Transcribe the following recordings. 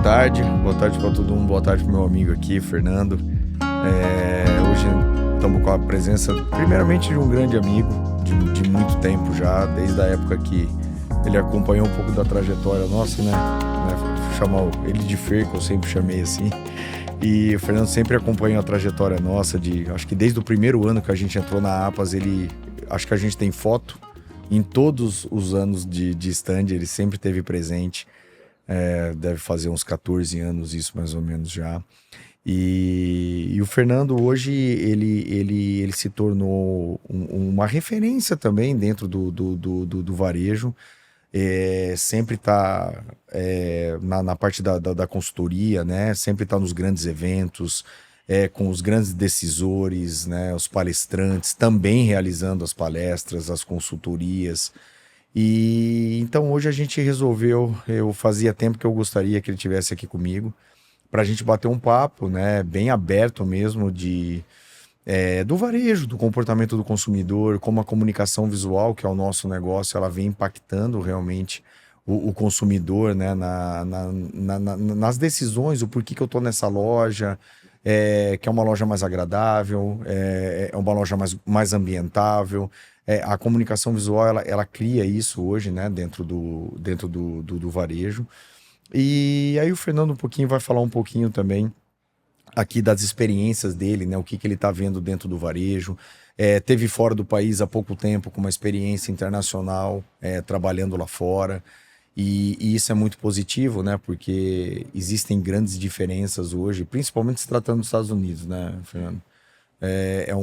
Boa tarde para todo mundo, boa tarde para meu amigo aqui, Fernando. Hoje estamos com a presença, primeiramente, de um grande amigo, de muito tempo já, desde a época que ele acompanhou um pouco da trajetória nossa, né? Chamar ele de Fer, que eu sempre chamei assim. E o Fernando sempre acompanhou a trajetória nossa, acho que desde o primeiro ano que a gente entrou na APAS, acho que a gente tem foto em todos os anos de stand, ele sempre esteve presente. Deve fazer uns 14 anos isso mais ou menos já. E o Fernando hoje ele se tornou uma referência também dentro do varejo. Sempre está na parte da consultoria, né? Sempre está nos grandes eventos, com os grandes decisores, né? Os palestrantes também realizando as palestras, as consultorias. E então hoje a gente resolveu, eu fazia tempo que eu gostaria que ele tivesse aqui comigo, para a gente bater um papo, né, bem aberto mesmo, do varejo, do comportamento do consumidor, como a comunicação visual, que é o nosso negócio, ela vem impactando realmente o consumidor, né, nas decisões, o porquê que eu estou nessa loja, que é uma loja mais agradável, é uma loja mais ambientável. A comunicação visual, ela cria isso hoje, né, dentro do varejo. E aí o Fernando um pouquinho vai falar um pouquinho também aqui das experiências dele, né, o que ele está vendo dentro do varejo. Teve fora do país há pouco tempo com uma experiência internacional, trabalhando lá fora. E isso é muito positivo, né, porque existem grandes diferenças hoje, principalmente se tratando dos Estados Unidos, né, Fernando? É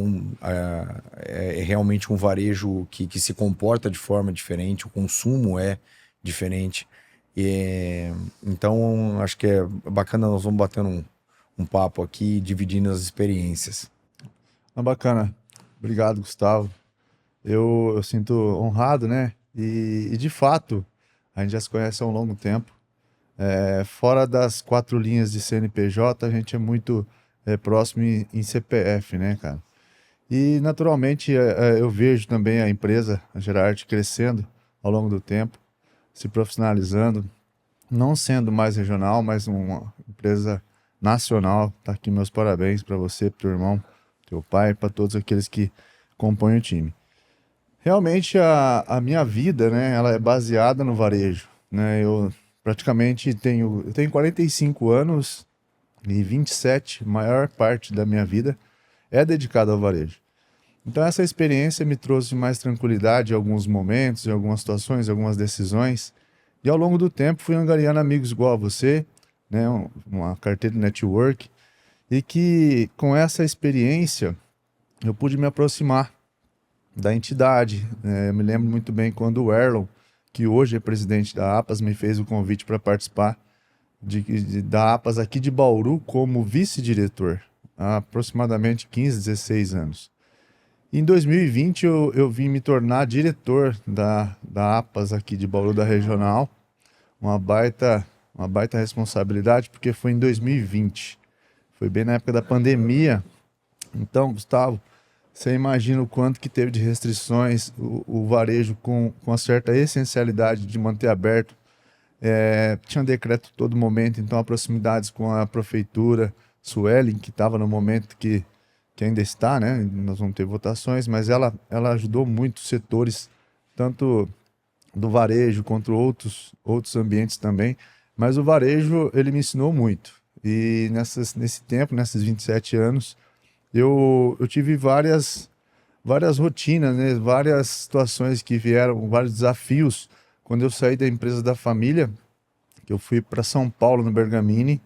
realmente um varejo que se comporta de forma diferente, o consumo é diferente. Então, acho que é bacana, nós vamos batendo um papo aqui, dividindo as experiências. Bacana. Obrigado, Gustavo. Eu sinto honrado, né? E de fato, a gente já se conhece há um longo tempo. Fora das 4 linhas de CNPJ, a gente é muito próximo em CPF, né, cara? E, naturalmente, eu vejo também a empresa, a Gerarte, crescendo ao longo do tempo, se profissionalizando, não sendo mais regional, mas uma empresa nacional. Tá aqui meus parabéns para você, para teu irmão, teu pai, para todos aqueles que compõem o time. Realmente, a minha vida, né, ela é baseada no varejo, né? Eu praticamente eu tenho 45 anos e 27, a maior parte da minha vida é dedicada ao varejo. Então essa experiência me trouxe mais tranquilidade em alguns momentos, em algumas situações, em algumas decisões. E ao longo do tempo fui angariando amigos igual a você, né, uma carteira de network, e que com essa experiência eu pude me aproximar da entidade. Eu me lembro muito bem quando o Erlon, que hoje é presidente da APAS, me fez o convite para participar da APAS aqui de Bauru como vice-diretor, há aproximadamente 15, 16 anos. Em 2020 eu vim me tornar diretor da APAS aqui de Bauru, da regional, uma baita responsabilidade, porque foi em 2020, foi bem na época da pandemia. Então, Gustavo, você imagina o quanto que teve de restrições, o varejo com uma certa essencialidade de manter aberto. Tinha um decreto todo momento, então a proximidades com a prefeitura, Suelen, que estava no momento que ainda está, né? Nós vamos ter votações, mas ela ajudou muito os setores, tanto do varejo quanto outros ambientes também. Mas o varejo, ele me ensinou muito. E nesse tempo, nesses 27 anos, eu tive várias rotinas, né? Várias situações que vieram, vários desafios. Quando eu saí da empresa da família, que eu fui para São Paulo, no Bergamini,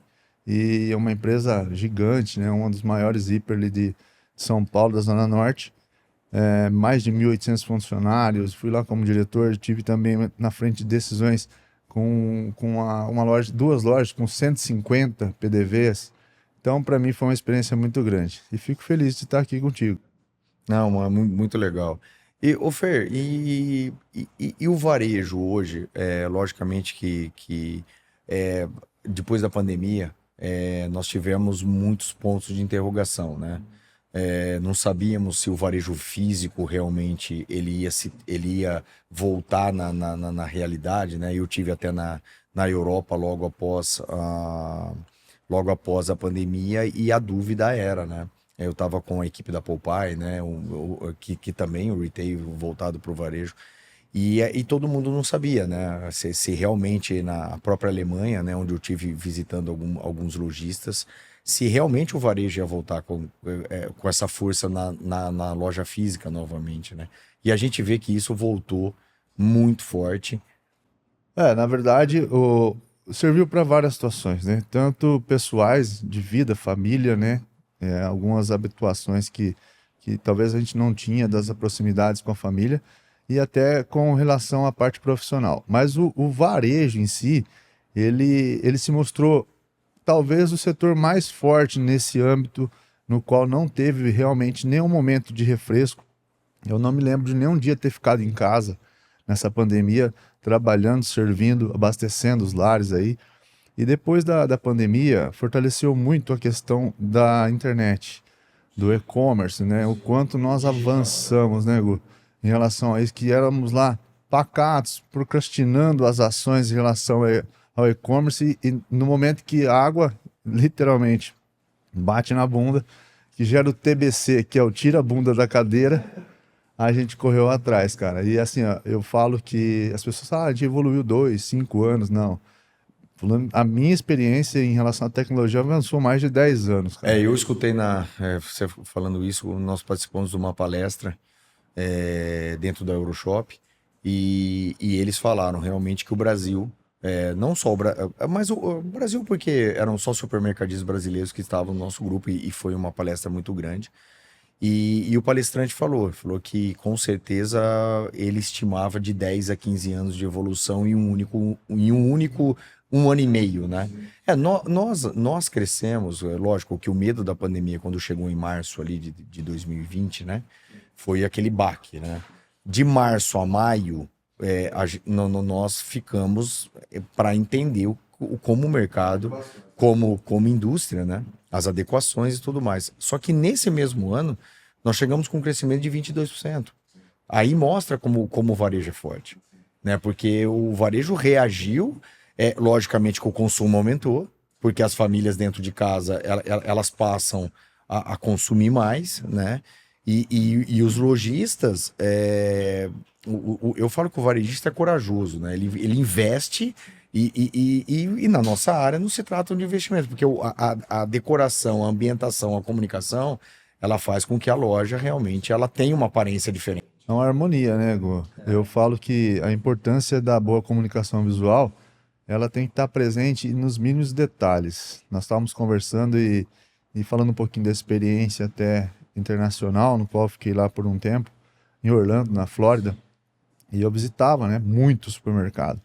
e é uma empresa gigante, né? Um dos maiores hiper ali de São Paulo, da Zona Norte. Mais de 1.800 funcionários. Fui lá como diretor, tive também na frente de decisões com uma loja, 2 lojas com 150 PDVs. Então, para mim, foi uma experiência muito grande. E fico feliz de estar aqui contigo. Não, muito legal. E, ô Fer, e o varejo hoje, logicamente que depois da pandemia, nós tivemos muitos pontos de interrogação, né? Não sabíamos se o varejo físico realmente ele ia voltar na realidade, né? Eu tive até na na Europa logo após a pandemia, e a dúvida era, né? Eu estava com a equipe da Popeye, né? Que também o retail voltado para o varejo. E todo mundo não sabia, né? Se realmente na própria Alemanha, né? Onde eu tive visitando alguns lojistas, se realmente o varejo ia voltar com essa força na loja física novamente, né? E a gente vê que isso voltou muito forte. Na verdade, serviu para várias situações, né? Tanto pessoais, de vida, família, né? Algumas habituações que talvez a gente não tinha das proximidades com a família e até com relação à parte profissional. Mas o varejo em si, ele se mostrou talvez o setor mais forte nesse âmbito, no qual não teve realmente nenhum momento de refresco. Eu não me lembro de nenhum dia ter ficado em casa nessa pandemia, trabalhando, servindo, abastecendo os lares aí. E depois da pandemia, fortaleceu muito a questão da internet, do e-commerce, né? O quanto nós avançamos, né, Gu? Em relação a isso, que éramos lá pacatos, procrastinando as ações em relação ao e-commerce, e no momento que a água, literalmente, bate na bunda, que gera o TBC, que é o tira-bunda da cadeira, a gente correu atrás, cara. E assim, ó, eu falo que as pessoas falam, a gente evoluiu 2, 5 anos, não. A minha experiência em relação à tecnologia avançou mais de 10 anos, cara. Eu escutei você falando isso, nós participamos de uma palestra dentro da Euroshop, e eles falaram realmente que o Brasil, não só mas o Brasil, porque eram só supermercadistas brasileiros que estavam no nosso grupo, e foi uma palestra muito grande. E o palestrante falou que com certeza ele estimava de 10 a 15 anos de evolução em um único 1 ano e meio, né? Nós crescemos, lógico que o medo da pandemia, quando chegou em março ali de 2020, né? Foi aquele baque, né? De março a maio, nós ficamos para entender como o mercado, como indústria, né? As adequações e tudo mais. Só que nesse mesmo ano, nós chegamos com um crescimento de 22%. Aí mostra como o varejo é forte, né? Porque o varejo reagiu, logicamente que o consumo aumentou, porque as famílias dentro de casa, elas passam a consumir mais, né? E os lojistas, eu falo que o varejista é corajoso, né? Ele investe. E na nossa área não se trata de investimento, porque a decoração, a ambientação, a comunicação, ela faz com que a loja realmente ela tenha uma aparência diferente. É uma harmonia, né, Gu? Eu falo que a importância da boa comunicação visual, ela tem que estar presente nos mínimos detalhes. Nós estávamos conversando e falando um pouquinho da experiência até internacional, no qual eu fiquei lá por um tempo, em Orlando, na Flórida, e eu visitava, né, muito supermercado.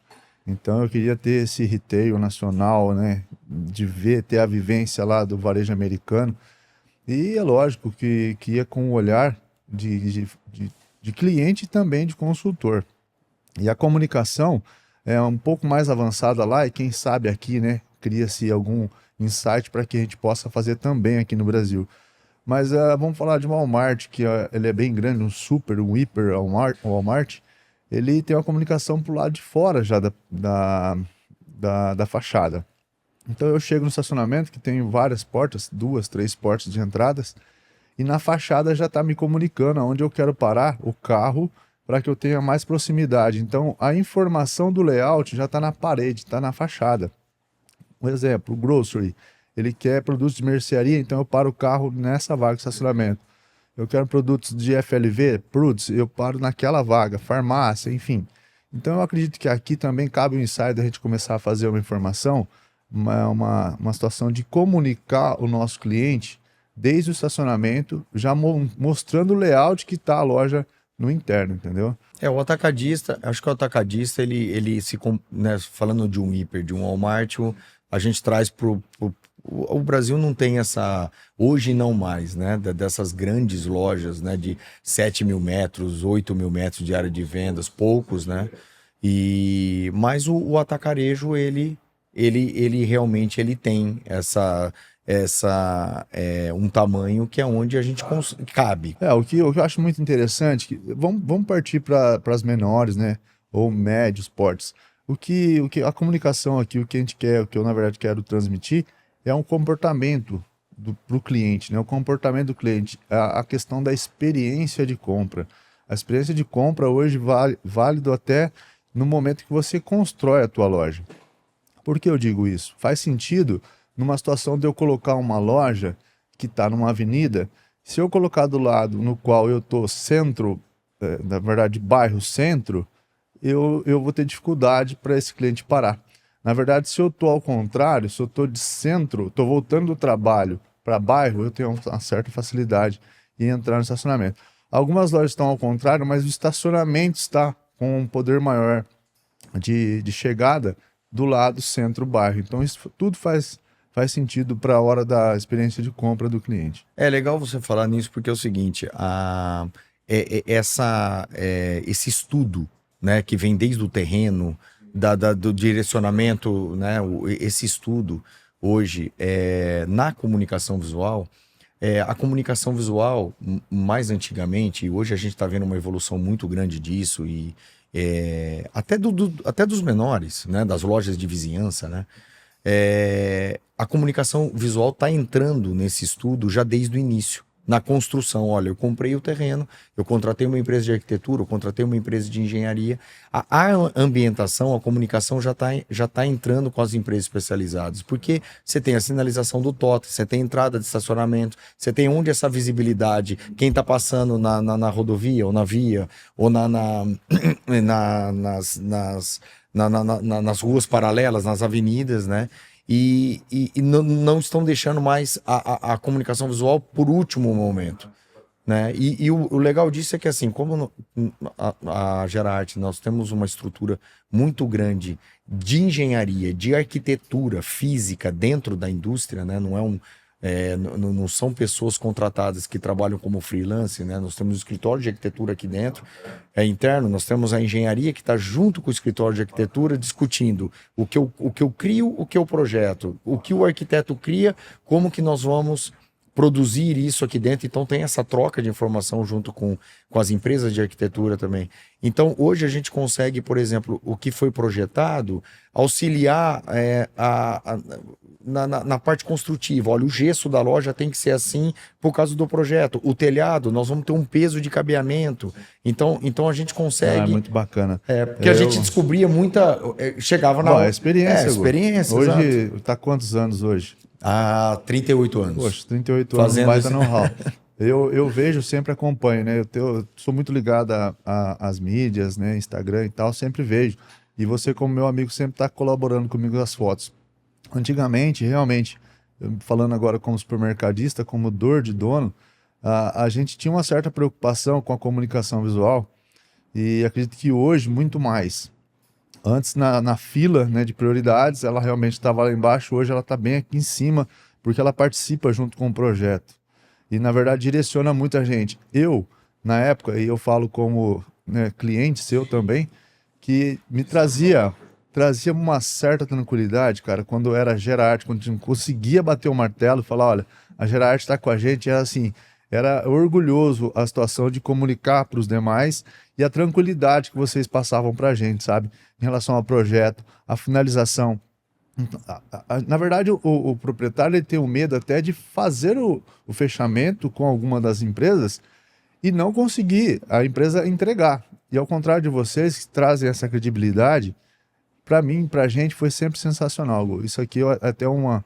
Então eu queria ter esse retail nacional, né, ter a vivência lá do varejo americano. E é lógico que ia com o olhar de cliente e também de consultor. E a comunicação é um pouco mais avançada lá, e quem sabe aqui, né, cria-se algum insight para que a gente possa fazer também aqui no Brasil. Mas vamos falar de Walmart, que ele é bem grande, um hiper Walmart. Ele tem uma comunicação pro lado de fora já da fachada. Então eu chego no estacionamento, que tem várias portas, 2, 3 portas de entradas, e na fachada já está me comunicando aonde eu quero parar o carro para que eu tenha mais proximidade. Então a informação do layout já está na parede, está na fachada. Um exemplo, o grocery, ele quer produtos de mercearia, então eu paro o carro nessa vaga de estacionamento. Eu quero produtos de FLV, produtos, eu paro naquela vaga, farmácia, enfim. Então eu acredito que aqui também cabe um insight da gente começar a fazer uma informação, uma situação de comunicar o nosso cliente desde o estacionamento, já mostrando o layout que está a loja no interno, entendeu? O atacadista, acho que o atacadista, ele né, falando de um hiper, de um Walmart, a gente traz o Brasil não tem hoje não mais, né, dessas grandes lojas, né, de 7 mil metros, 8 mil metros de área de vendas, poucos, né, mas o atacarejo, ele realmente ele tem um tamanho que é onde a gente cabe. O que eu acho muito interessante, vamos partir para as menores, né, ou médios portes. A comunicação aqui, o que a gente quer, o que eu na verdade quero transmitir, é um comportamento para o cliente, né? O comportamento do cliente, a questão da experiência de compra. A experiência de compra hoje válido até no momento que você constrói a tua loja. Por que eu digo isso? Faz sentido numa situação de eu colocar uma loja que está numa avenida, se eu colocar do lado no qual eu estou centro, na verdade bairro centro, eu vou ter dificuldade para esse cliente parar. Na verdade, se eu estou ao contrário, se eu estou de centro, estou voltando do trabalho para bairro, eu tenho uma certa facilidade em entrar no estacionamento. Algumas lojas estão ao contrário, mas o estacionamento está com um poder maior de chegada do lado centro-bairro. Então, isso tudo faz sentido para a hora da experiência de compra do cliente. É legal você falar nisso porque é o seguinte, esse estudo, né, que vem desde o terreno, do direcionamento, né, esse estudo hoje na comunicação visual, a comunicação visual, mais antigamente, e hoje a gente está vendo uma evolução muito grande disso, e até dos menores, né, das lojas de vizinhança, né, a comunicação visual está entrando nesse estudo já desde o início, na construção. Olha, eu comprei o terreno, eu contratei uma empresa de arquitetura, eu contratei uma empresa de engenharia. A ambientação, a comunicação já tá entrando com as empresas especializadas, porque você tem a sinalização do totem, você tem entrada de estacionamento, você tem onde essa visibilidade, quem está passando na rodovia, ou na via, ou nas ruas paralelas, nas avenidas, né? E não estão deixando mais a comunicação visual por último momento, né? E o legal disso é que, assim, como a Gerarte, nós temos uma estrutura muito grande de engenharia, de arquitetura física dentro da indústria, né? Não são pessoas contratadas que trabalham como freelance, né? Nós temos um escritório de arquitetura aqui dentro, interno, nós temos a engenharia que está junto com o escritório de arquitetura discutindo o que eu crio, o que eu projeto, o que o arquiteto cria, como que nós vamos produzir isso aqui dentro. Então tem essa troca de informação junto com as empresas de arquitetura também. Então hoje a gente consegue, por exemplo, o que foi projetado, auxiliar na parte construtiva. Olha, o gesso da loja tem que ser assim por causa do projeto. O telhado, nós vamos ter um peso de cabeamento. Então a gente consegue... muito bacana. Porque a gente descobria muita... Chegava na... Bom, experiência. Experiência, hoje, está quantos anos hoje? 38 anos. Poxa, 38 anos, baita know-how. Eu vejo, sempre acompanho, né? Eu sou muito ligado às mídias, né? Instagram e tal, sempre vejo. E você, como meu amigo, sempre está colaborando comigo nas fotos. Antigamente, realmente, falando agora como supermercadista, como de dono, a gente tinha uma certa preocupação com a comunicação visual e acredito que hoje muito mais. Antes, na fila, né, de prioridades, ela realmente estava lá embaixo, hoje ela está bem aqui em cima, porque ela participa junto com o projeto. E, na verdade, direciona muita gente. Eu, na época, e eu falo como, né, cliente seu também, que me trazia uma certa tranquilidade, cara, quando eu era Gerarte, quando eu conseguia bater o martelo e falar, olha, a Gerarte está com a gente, era assim, era orgulhoso a situação de comunicar para os demais e a tranquilidade que vocês passavam para a gente, sabe, em relação ao projeto, a finalização. Na verdade, o proprietário ele tem o medo até de fazer o fechamento com alguma das empresas e não conseguir a empresa entregar. E ao contrário de vocês que trazem essa credibilidade, para mim, para a gente, foi sempre sensacional, Gu. Isso aqui é até uma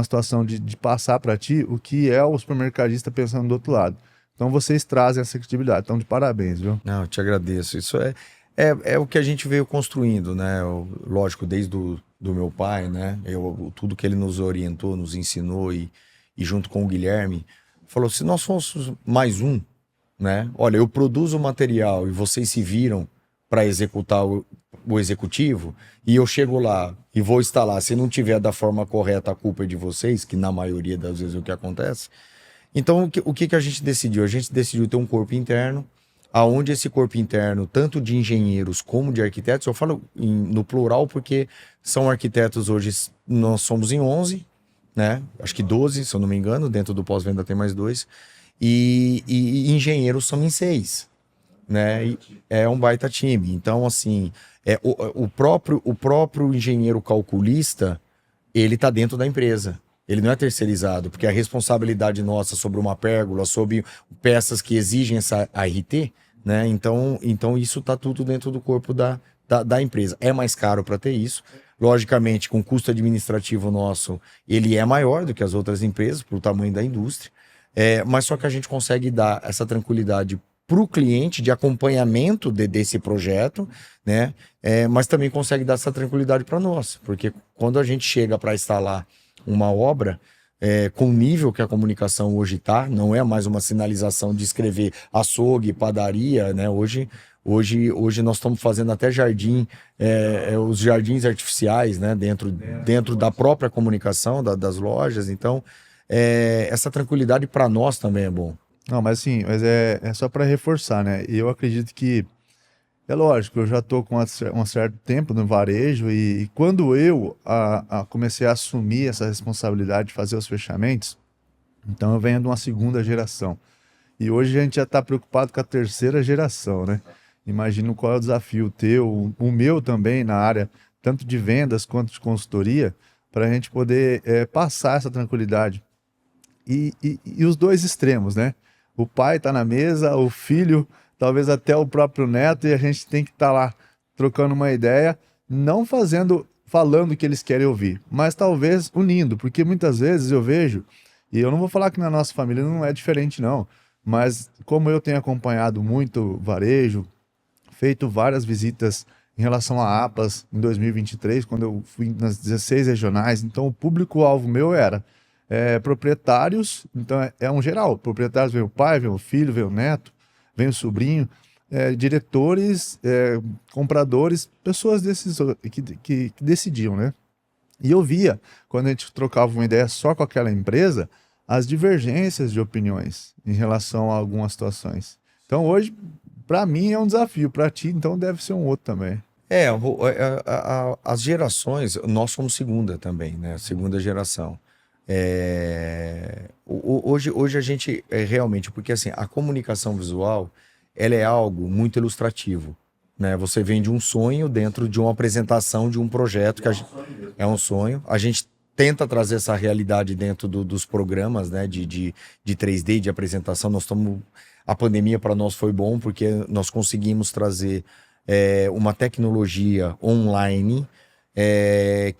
situação de passar para ti o que é o supermercadista pensando do outro lado. Então vocês trazem essa credibilidade. Então, de parabéns, viu? Não, eu te agradeço. Isso é o que a gente veio construindo, né? Lógico, desde do meu pai, né? Tudo que ele nos orientou, nos ensinou e junto com o Guilherme, falou: se nós fôssemos mais um, né? Olha, eu produzo o material e vocês se viram para executar o executivo, e eu chego lá e vou instalar, se não tiver da forma correta, a culpa é de vocês, que na maioria das vezes é o que acontece. Então, o que a gente decidiu? A gente decidiu ter um corpo interno, aonde esse corpo interno, tanto de engenheiros como de arquitetos, eu falo no plural porque são arquitetos hoje, nós somos em 11, né? Acho que 12, se eu não me engano, dentro do pós-venda tem mais 2, e engenheiros são em 6. né? E é um baita time. Então, assim, o próprio engenheiro calculista, ele está dentro da empresa. Ele não é terceirizado, porque a responsabilidade nossa sobre uma pérgola, sobre peças que exigem essa ART, né? Então isso está tudo dentro do corpo da empresa. É mais caro para ter isso. Logicamente, com o custo administrativo nosso, ele é maior do que as outras empresas, pelo tamanho da indústria. Mas só que a gente consegue dar essa tranquilidade para o cliente de acompanhamento desse projeto, né? Mas também consegue dar essa tranquilidade para nós, porque quando a gente chega para instalar uma obra, com o nível que a comunicação hoje está, não é mais uma sinalização de escrever açougue, padaria, né? Hoje nós estamos fazendo até jardim, os jardins artificiais, né? Dentro da própria comunicação das lojas. Então, essa tranquilidade para nós também é bom. Não, mas assim, é só para reforçar, né? E eu acredito que, é lógico, eu já estou com um certo tempo no varejo e quando eu comecei a assumir essa responsabilidade de fazer os fechamentos, então eu venho de uma segunda geração. E hoje a gente já está preocupado com a terceira geração, né? Imagino qual é o desafio teu, o meu também na área, tanto de vendas quanto de consultoria, para a gente poder passar essa tranquilidade. E os dois extremos, né? O pai está na mesa, o filho, talvez até o próprio neto, e a gente tem que estar lá trocando uma ideia, não falando o que eles querem ouvir, mas talvez unindo, porque muitas vezes eu vejo, e eu não vou falar que na nossa família não é diferente não, mas como eu tenho acompanhado muito varejo, feito várias visitas em relação a APAS em 2023, quando eu fui nas 16 regionais, então o público-alvo meu era proprietários, então é um geral, proprietários, vem o pai, vem o filho, vem o neto, vem o sobrinho, diretores, compradores, pessoas que decidiam, né? E eu via, quando a gente trocava uma ideia só com aquela empresa, as divergências de opiniões em relação a algumas situações. Então hoje, para mim é um desafio, para ti então deve ser um outro também. As gerações, nós somos segunda também, né? Segunda geração. Hoje a gente realmente, porque assim, a comunicação visual, ela é algo muito ilustrativo, né? Você vende um sonho dentro de uma apresentação de um projeto é um sonho. A gente tenta trazer essa realidade dentro dos programas, né? De 3D, de apresentação. A pandemia para nós foi bom porque nós conseguimos trazer uma tecnologia online,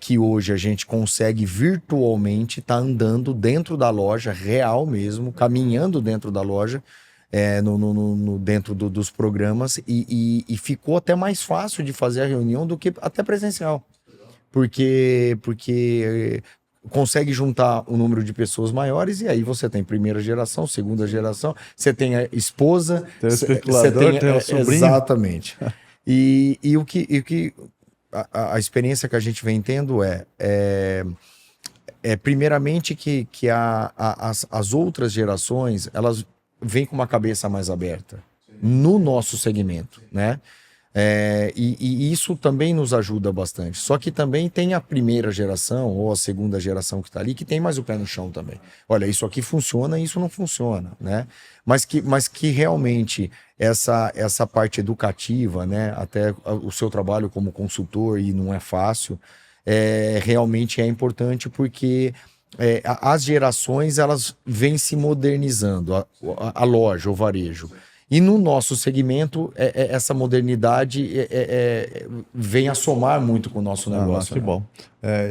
que hoje a gente consegue virtualmente estar andando dentro da loja, real mesmo, caminhando dentro da loja, dentro dos programas, e ficou até mais fácil de fazer a reunião do que até presencial, porque consegue juntar um número de pessoas maiores, e aí você tem primeira geração, segunda geração, você tem a esposa, Tem o especulador, tem o sobrinho. Exatamente. E o que a experiência que a gente vem tendo primeiramente que as outras gerações, elas vêm com uma cabeça mais aberta no nosso segmento, né? E isso também nos ajuda bastante. Só que também tem a primeira geração ou a segunda geração que está ali, que tem mais o pé no chão também. Olha, isso aqui funciona e isso não funciona, né? Mas que realmente essa parte educativa, né? Até o seu trabalho como consultor, e não é fácil, realmente é importante porque as gerações, elas vêm se modernizando, a loja, o varejo. E no nosso segmento, essa modernidade vem a somar muito com o nosso negócio. Que bom.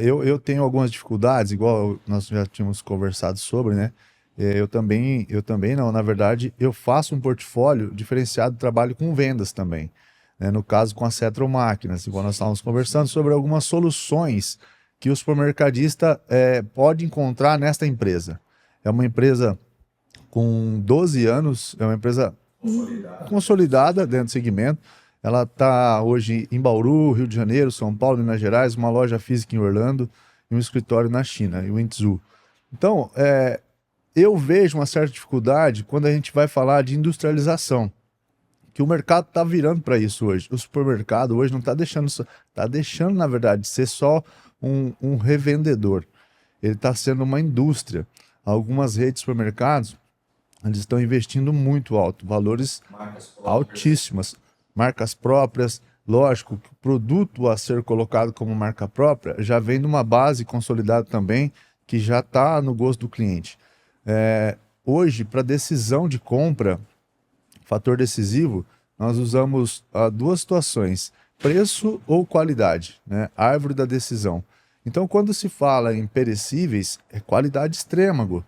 Eu tenho algumas dificuldades, igual nós já tínhamos conversado sobre, né? Eu também não, na verdade, eu faço um portfólio diferenciado, trabalho com vendas também, né? No caso com a Cetro Máquinas, igual nós estávamos conversando sobre algumas soluções que o supermercadista pode encontrar nesta empresa. É uma empresa com 12 anos, é uma empresa consolidada dentro do segmento. Ela está hoje em Bauru, Rio de Janeiro, São Paulo, Minas Gerais, uma loja física em Orlando e um escritório na China, em Wenzhou. Então, eu vejo uma certa dificuldade quando a gente vai falar de industrialização, que o mercado está virando para isso hoje. O supermercado hoje não está deixando, está deixando, na verdade, de ser só um revendedor. Ele está sendo uma indústria. Algumas redes de supermercados, eles estão investindo muito alto, valores altíssimos, marcas próprias. Lógico que o produto a ser colocado como marca própria já vem de uma base consolidada também, que já está no gosto do cliente. Hoje, para decisão de compra, fator decisivo, nós usamos duas situações: preço ou qualidade, né? Árvore da decisão. Então, quando se fala em perecíveis, é qualidade extrema, Gu.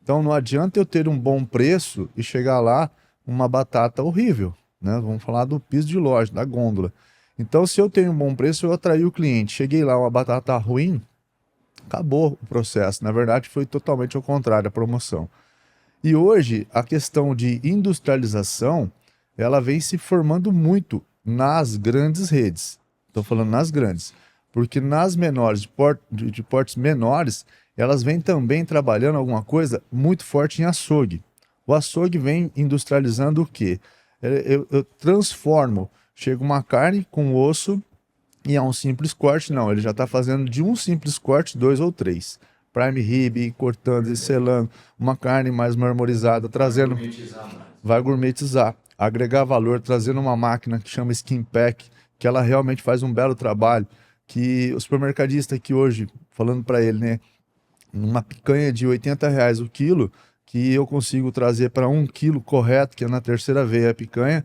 Então, não adianta eu ter um bom preço e chegar lá uma batata horrível, né? Vamos falar do piso de loja, da gôndola. Então, se eu tenho um bom preço, eu atraí o cliente. Cheguei lá, uma batata ruim, acabou o processo. Na verdade, foi totalmente ao contrário, a promoção. E hoje, a questão de industrialização, ela vem se formando muito nas grandes redes. Estou falando nas grandes. Porque nas menores, de portes menores, elas vêm também trabalhando alguma coisa muito forte em açougue. O açougue vem industrializando o quê? Eu transformo, chega uma carne com osso e é um simples corte. Não, ele já está fazendo de um simples corte 2 ou 3. Prime rib, cortando e selando, uma carne mais marmorizada, trazendo... Vai gourmetizar, agregar valor, trazendo uma máquina que chama Skin Pack, que ela realmente faz um belo trabalho, que o supermercadista aqui hoje, falando para ele, né, uma picanha de R$ 80 o quilo, que eu consigo trazer para 1 quilo correto, que é na terceira veia a picanha,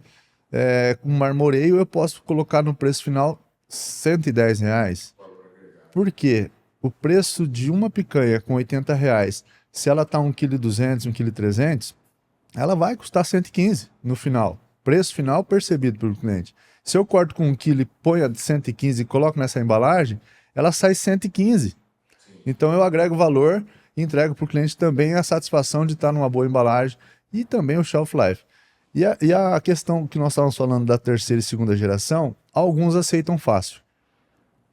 com marmoreio eu posso colocar no preço final R$ 110. Por quê? O preço de uma picanha com R$ 80, se ela está 1,2 kg, 1,3 kg, ela vai custar 115 no final. Preço final percebido pelo cliente. Se eu corto com 1 kg e ponho a de 115 e coloco nessa embalagem, ela sai 115. Então eu agrego valor e entrego para o cliente também a satisfação de estar numa boa embalagem e também o shelf life. E a questão que nós estávamos falando da terceira e segunda geração, alguns aceitam fácil,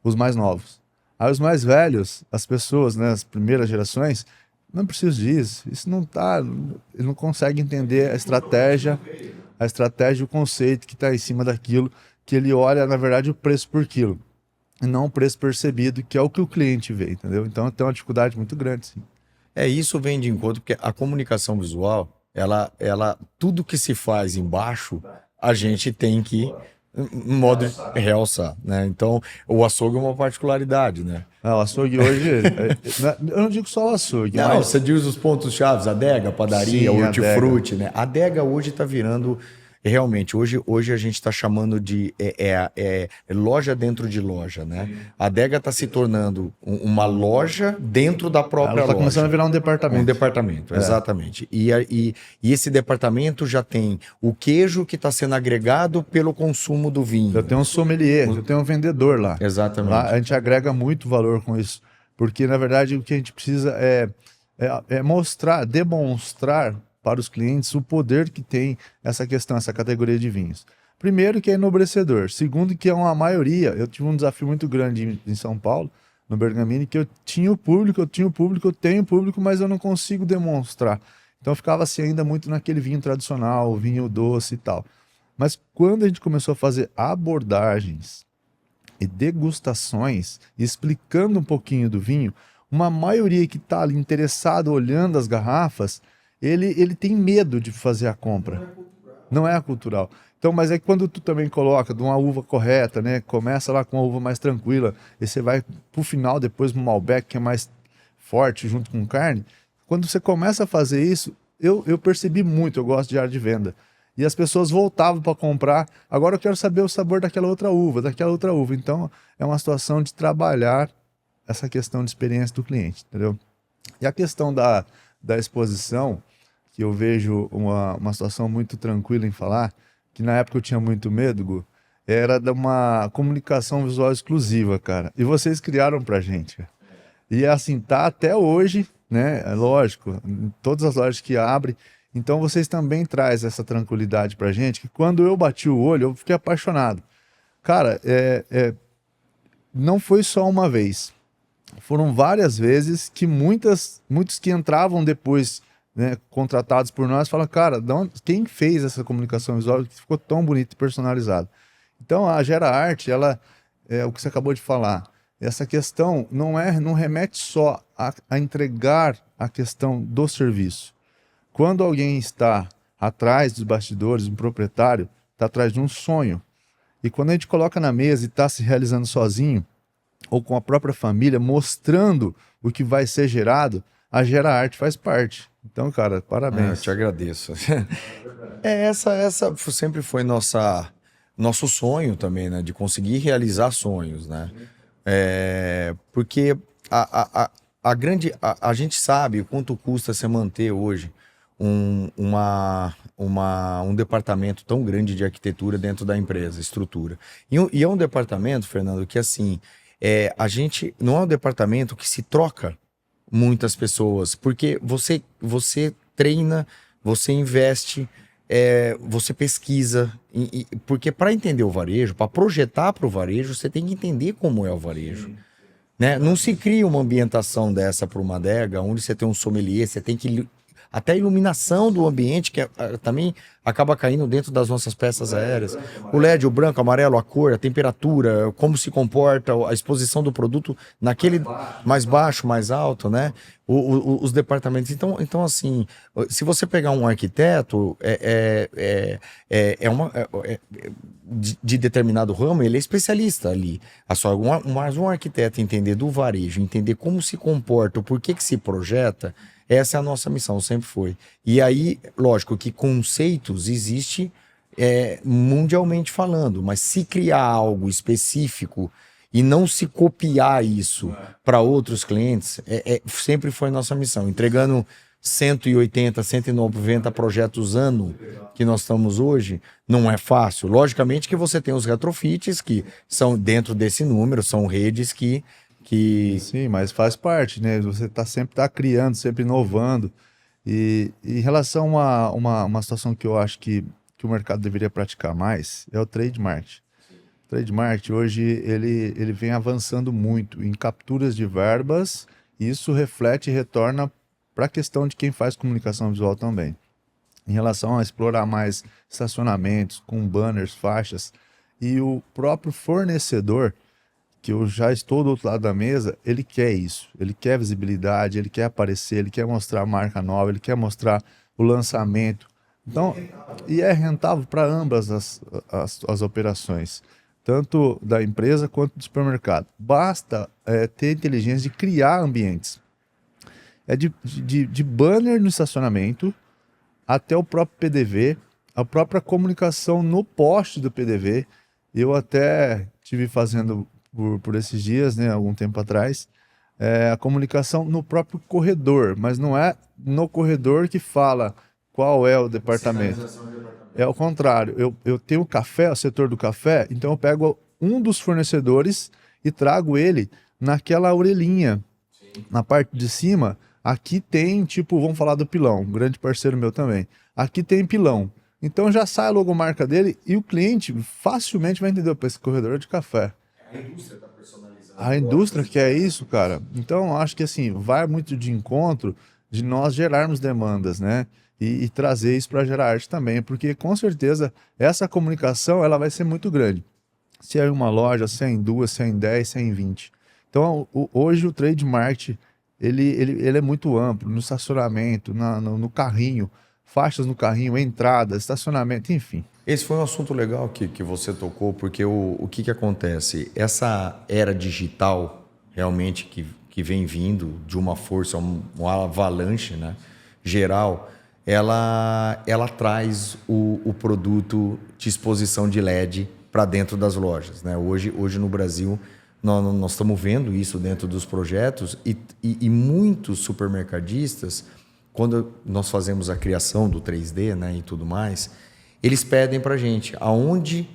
os mais novos. Aí os mais velhos, as pessoas, né, as primeiras gerações, não preciso disso, isso não tá, ele não consegue entender a estratégia e o conceito que está em cima daquilo, que ele olha, na verdade, o preço por quilo, e não o preço percebido, que é o que o cliente vê, entendeu? Então tem uma dificuldade muito grande, sim. Isso vem de encontro, porque a comunicação visual, tudo que se faz embaixo, a gente tem que, em modo de realçar, né? Então, o açougue é uma particularidade, né? O açougue hoje, eu não digo só o açougue. Não, mas... você diz os pontos chaves, adega, padaria, Sim, hortifruti, né? A adega hoje está virando, realmente, hoje a gente está chamando de loja dentro de loja, né? A adega está se tornando uma loja dentro da própria loja. Ela está começando a virar um departamento. Um departamento, exatamente. E esse departamento já tem o queijo que está sendo agregado pelo consumo do vinho. Eu tenho um sommelier, eu tenho um vendedor lá. Exatamente. Lá a gente agrega muito valor com isso, porque na verdade o que a gente precisa é mostrar, demonstrar para os clientes o poder que tem essa questão, essa categoria de vinhos. Primeiro, que é enobrecedor. Segundo, que é uma maioria. Eu tive um desafio muito grande em São Paulo, no Bergamini, que eu tenho público, mas eu não consigo demonstrar. Então eu ficava assim ainda muito naquele vinho tradicional, vinho doce e tal. Mas quando a gente começou a fazer abordagens e degustações, explicando um pouquinho do vinho, uma maioria que está ali interessada, olhando as garrafas, ele tem medo de fazer a compra. Não é cultural. Então, mas é que quando tu também coloca de uma uva correta, né? Começa lá com uma uva mais tranquila, e você vai pro final, depois no Malbec, que é mais forte, junto com carne. Quando você começa a fazer isso, eu percebi muito, eu gosto de área de venda. E as pessoas voltavam para comprar. Agora eu quero saber o sabor daquela outra uva. Então, é uma situação de trabalhar essa questão de experiência do cliente, entendeu? E a questão da exposição, que eu vejo uma situação muito tranquila em falar, que na época eu tinha muito medo, Gu, era de uma comunicação visual exclusiva, cara. E vocês criaram pra gente, cara. E assim, tá até hoje, né? É lógico, em todas as lojas que abrem. Então vocês também trazem essa tranquilidade pra gente, que quando eu bati o olho, eu fiquei apaixonado. Cara, não foi só uma vez. Foram várias vezes que muitos que entravam depois, né, contratados por nós, falam, cara, quem fez essa comunicação visual que ficou tão bonito e personalizado? Então a Gera Arte, ela é o que você acabou de falar. Essa questão não remete só a entregar a questão do serviço. quando alguém está atrás dos bastidores, um proprietário, está atrás de um sonho. E quando a gente coloca na mesa e está se realizando sozinho, ou com a própria família, mostrando o que vai ser gerado, a Gera Arte faz parte. Então, cara, parabéns. Eu te agradeço. Essa sempre foi nosso sonho também, né? De conseguir realizar sonhos, né? Porque a gente sabe o quanto custa se manter hoje um departamento tão grande de arquitetura dentro da empresa, estrutura. E é um departamento, Fernando, que assim, a gente não é um departamento que se troca muitas pessoas, porque você treina, você investe, você pesquisa, porque para entender o varejo, para projetar para o varejo, você tem que entender como é o varejo. Né? Não se cria uma ambientação dessa para uma adega, onde você tem um sommelier, você tem que... Até a iluminação do ambiente, que também acaba caindo dentro das nossas peças aéreas. O LED, o branco, o amarelo, a cor, a temperatura, como se comporta, a exposição do produto naquele mais baixo, mais alto, né? Os departamentos. Então, assim, se você pegar um arquiteto, de determinado ramo, ele é especialista ali. Mas um arquiteto entender do varejo, entender como se comporta, o porquê que se projeta, essa é a nossa missão, sempre foi. E aí, lógico que conceitos existe mundialmente falando, mas se criar algo específico e não se copiar isso para outros clientes, sempre foi a nossa missão. Entregando 180, 190 projetos ano que nós estamos hoje, não é fácil. Logicamente que você tem os retrofits que são dentro desse número, são redes que... Sim, mas faz parte, né? Você sempre tá criando, sempre inovando. E em relação a uma situação que eu acho que o mercado deveria praticar mais, é o trade marketing. O trade marketing hoje ele vem avançando muito em capturas de verbas, e isso reflete e retorna para a questão de quem faz comunicação visual também. Em relação a explorar mais estacionamentos com banners, faixas, e o próprio fornecedor, que eu já estou do outro lado da mesa, ele quer isso. Ele quer visibilidade, ele quer aparecer, ele quer mostrar a marca nova, ele quer mostrar o lançamento. Então, e é rentável para ambas as operações, tanto da empresa quanto do supermercado. Basta ter inteligência de criar ambientes. De banner no estacionamento até o próprio PDV, a própria comunicação no poste do PDV. Eu até estive fazendo por esses dias, né, algum tempo atrás, a comunicação no próprio corredor, mas não é no corredor que fala qual é o departamento. É o contrário. Eu tenho o café, o setor do café, então eu pego um dos fornecedores e trago ele naquela orelhinha, na parte de cima. Aqui tem, vamos falar do Pilão, um grande parceiro meu também. Aqui tem Pilão. Então já sai a logomarca dele e o cliente facilmente vai entender, esse corredor é de café. A indústria está personalizando. A indústria quer isso, cara. Então, acho que assim, vai muito de encontro de nós gerarmos demandas, né? E trazer isso para Gera Arte também, porque com certeza essa comunicação ela vai ser muito grande. Se é em uma loja, se é em duas, se é em 10, se é em 20. Então, hoje o trade marketing, ele é muito amplo, no estacionamento, no carrinho, faixas no carrinho, entrada, estacionamento, enfim. Esse foi um assunto legal que você tocou, porque o que acontece? Essa era digital, realmente, que vem vindo de uma força, uma avalanche, né, geral, ela traz o produto de exposição de LED para dentro das lojas. Né? Hoje no Brasil, nós estamos vendo isso dentro dos projetos e muitos supermercadistas, quando nós fazemos a criação do 3D, né, e tudo mais, eles pedem para a gente aonde...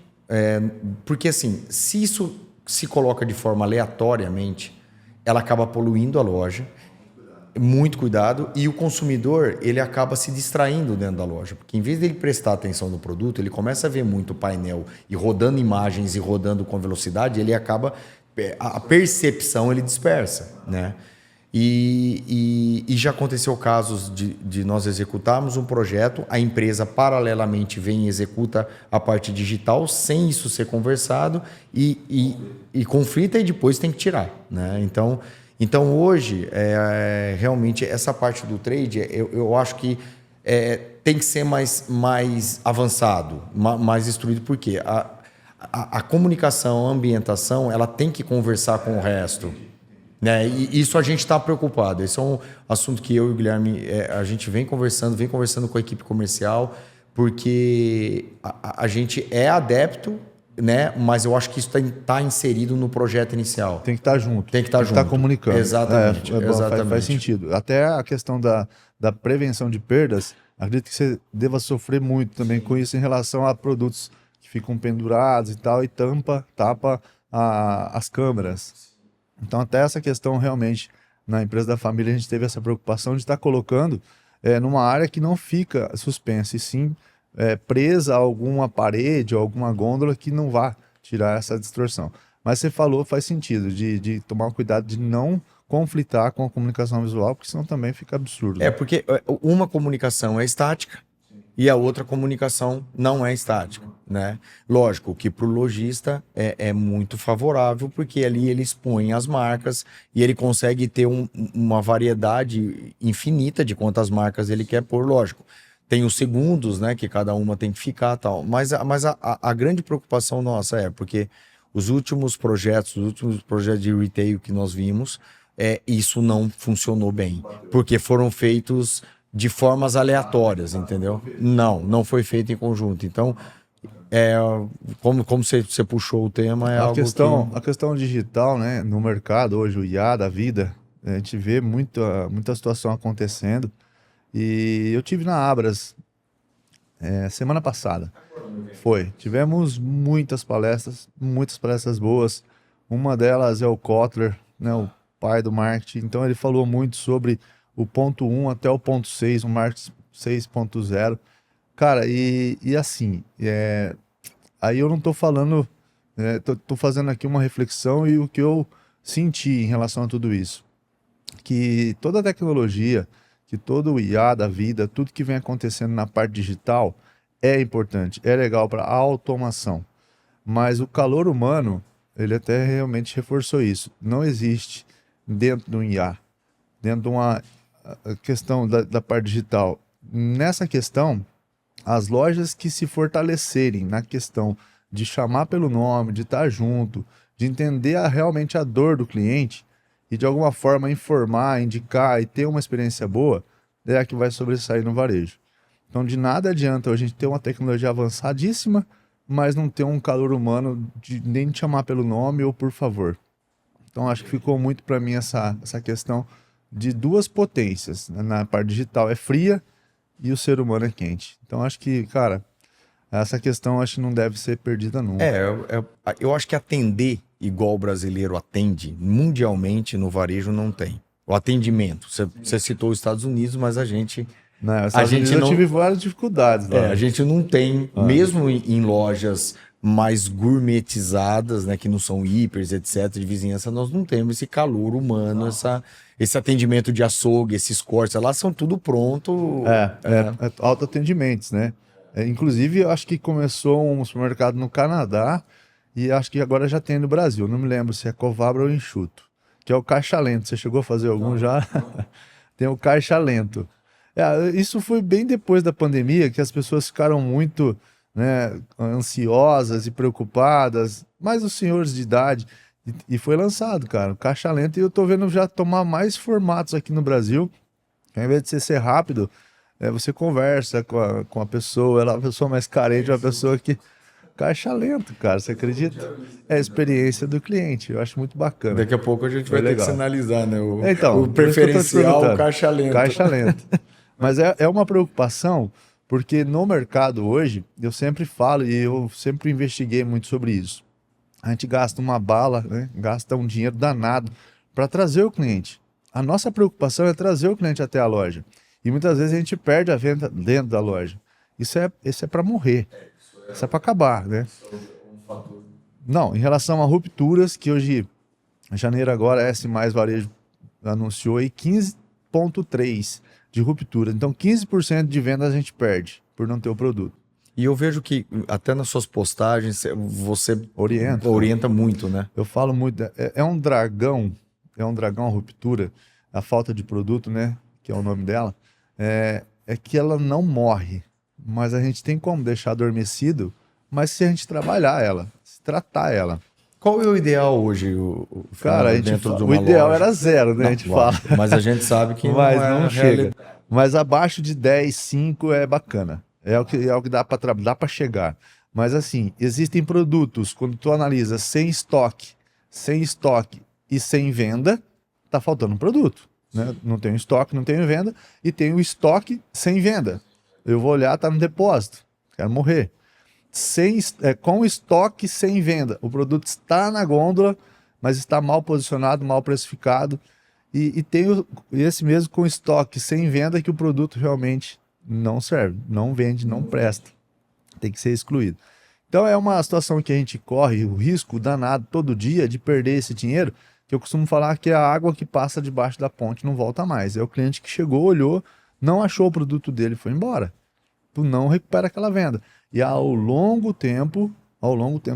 porque assim, se isso se coloca de forma aleatoriamente, ela acaba poluindo a loja. Muito cuidado. E o consumidor, ele acaba se distraindo dentro da loja. Porque em vez dele prestar atenção no produto, ele começa a ver muito painel e rodando imagens e rodando com velocidade, ele acaba... A percepção ele dispersa, né? E já aconteceu casos de nós executarmos um projeto, a empresa paralelamente vem e executa a parte digital sem isso ser conversado e conflita e depois tem que tirar, né? Então hoje, realmente, essa parte do trade, eu acho que tem que ser mais avançado, mais instruído, porque a comunicação, a ambientação, ela tem que conversar com o resto. Né? E isso a gente está preocupado. Esse é um assunto que eu e o Guilherme, a gente vem conversando com a equipe comercial, porque a gente é adepto, né? Mas eu acho que isso está inserido no projeto inicial. Tem que estar junto. Tem que estar junto. Estar comunicando. Exatamente. Exatamente. Faz sentido. Até a questão da prevenção de perdas, acredito que você deva sofrer muito também com isso em relação a produtos que ficam pendurados e tal, e tapa as câmeras. Então, até essa questão, realmente, na empresa da família, a gente teve essa preocupação de estar colocando numa área que não fica suspensa, e sim presa a alguma parede ou alguma gôndola que não vá tirar essa distorção. Mas você falou, faz sentido, de tomar cuidado de não conflitar com a comunicação visual, porque senão também fica absurdo. Porque uma comunicação é estática e a outra comunicação não é estática, né? Lógico que para o lojista é muito favorável, porque ali ele expõe as marcas e ele consegue ter uma variedade infinita de quantas marcas ele quer pôr, lógico. Tem os segundos, né, que cada uma tem que ficar tal. Mas a grande preocupação nossa porque os últimos projetos de retail que nós vimos, isso não funcionou bem, porque foram feitos de formas aleatórias, entendeu? Não foi feito em conjunto. Então, como você puxou o tema, a questão digital, né, no mercado hoje, o IA da vida, a gente vê muita situação acontecendo. E eu tive na Abras semana passada. Tivemos muitas palestras boas. Uma delas é o Kotler, né, o pai do marketing. Então ele falou muito sobre o ponto 1 até o ponto 6, o marketing 6.0. Cara, e assim, aí eu não estou falando, tô fazendo aqui uma reflexão e o que eu senti em relação a tudo isso. Que toda a tecnologia, que todo o IA da vida, tudo que vem acontecendo na parte digital é importante, é legal para a automação. Mas o calor humano, ele até realmente reforçou isso. Não existe dentro do IA, dentro de uma questão da parte digital. Nessa questão, as lojas que se fortalecerem na questão de chamar pelo nome, de estar junto, de entender realmente a dor do cliente e de alguma forma informar, indicar e ter uma experiência boa, é a que vai sobressair no varejo. Então, de nada adianta a gente ter uma tecnologia avançadíssima, mas não ter um calor humano nem de chamar pelo nome ou por favor. Então, acho que ficou muito para mim essa questão de duas potências. Na parte digital é fria e o ser humano é quente. Então, acho que, cara, essa questão acho que não deve ser perdida nunca. Eu acho que atender igual o brasileiro atende, mundialmente no varejo não tem. O atendimento. Você citou os Estados Unidos, mas a gente... Eu tive várias dificuldades lá. A gente não tem, mesmo em lojas mais gourmetizadas, né, que não são hipers, etc., de vizinhança, nós não temos esse calor humano, esse atendimento de açougue, esses cortes, lá são tudo pronto. Autoatendimentos, né? Inclusive, eu acho que começou um supermercado no Canadá e acho que agora já tem no Brasil. Não me lembro se é Covabra ou Enxuto, que é o caixa lento. Você chegou a fazer algum já? Tem o caixa lento. Isso foi bem depois da pandemia, que as pessoas ficaram muito, né, ansiosas e preocupadas, mais os senhores de idade, e foi lançado, cara, o caixa lento, e eu tô vendo já tomar mais formatos aqui no Brasil, que ao invés de ser rápido, você conversa com a pessoa, ela é uma pessoa mais carente, uma pessoa que... Caixa lento, cara, você acredita? É a experiência do cliente, eu acho muito bacana. Daqui a pouco a gente vai ter que sinalizar, né? O preferencial, o caixa lento. Caixa lento. Mas é uma preocupação, porque no mercado hoje, eu sempre falo e eu sempre investiguei muito sobre isso. A gente gasta uma bala, né? Gasta um dinheiro danado para trazer o cliente. A nossa preocupação é trazer o cliente até a loja. E muitas vezes a gente perde a venda dentro da loja. Isso é para morrer. Isso é para acabar, né? Não, em relação a rupturas, que hoje, em janeiro agora, a S Mais Varejo anunciou aí 15,3% de ruptura. Então, 15% de venda a gente perde por não ter o produto. E eu vejo que até nas suas postagens você orienta muito, né? Eu falo muito. É um dragão a ruptura, a falta de produto, né? Que é o nome dela. é que ela não morre, mas a gente tem como deixar adormecido, mas se a gente trabalhar ela, se tratar ela. Qual é o ideal hoje, Cara, a gente o ideal loja? era zero, né? Não, a gente lógico, fala. mas a gente sabe que Mas não é não a chega. realidade. Mas abaixo de 10, 5 é bacana. É o que dá para chegar. Mas assim, existem produtos, quando tu analisa sem estoque e sem venda, tá faltando um produto, né? Não tem estoque, não tem venda, e tem o estoque sem venda. Eu vou olhar, tá no depósito, quero morrer. Com estoque sem venda, o produto está na gôndola, mas está mal posicionado, mal precificado, e tem esse mesmo com estoque sem venda que o produto realmente não serve, não vende, não presta, tem que ser excluído. Então é uma situação que a gente corre o risco danado todo dia de perder esse dinheiro, que eu costumo falar que é a água que passa debaixo da ponte não volta mais. É o cliente que chegou, olhou, não achou o produto dele, foi embora. Tu não recupera aquela venda. E ao longo tempo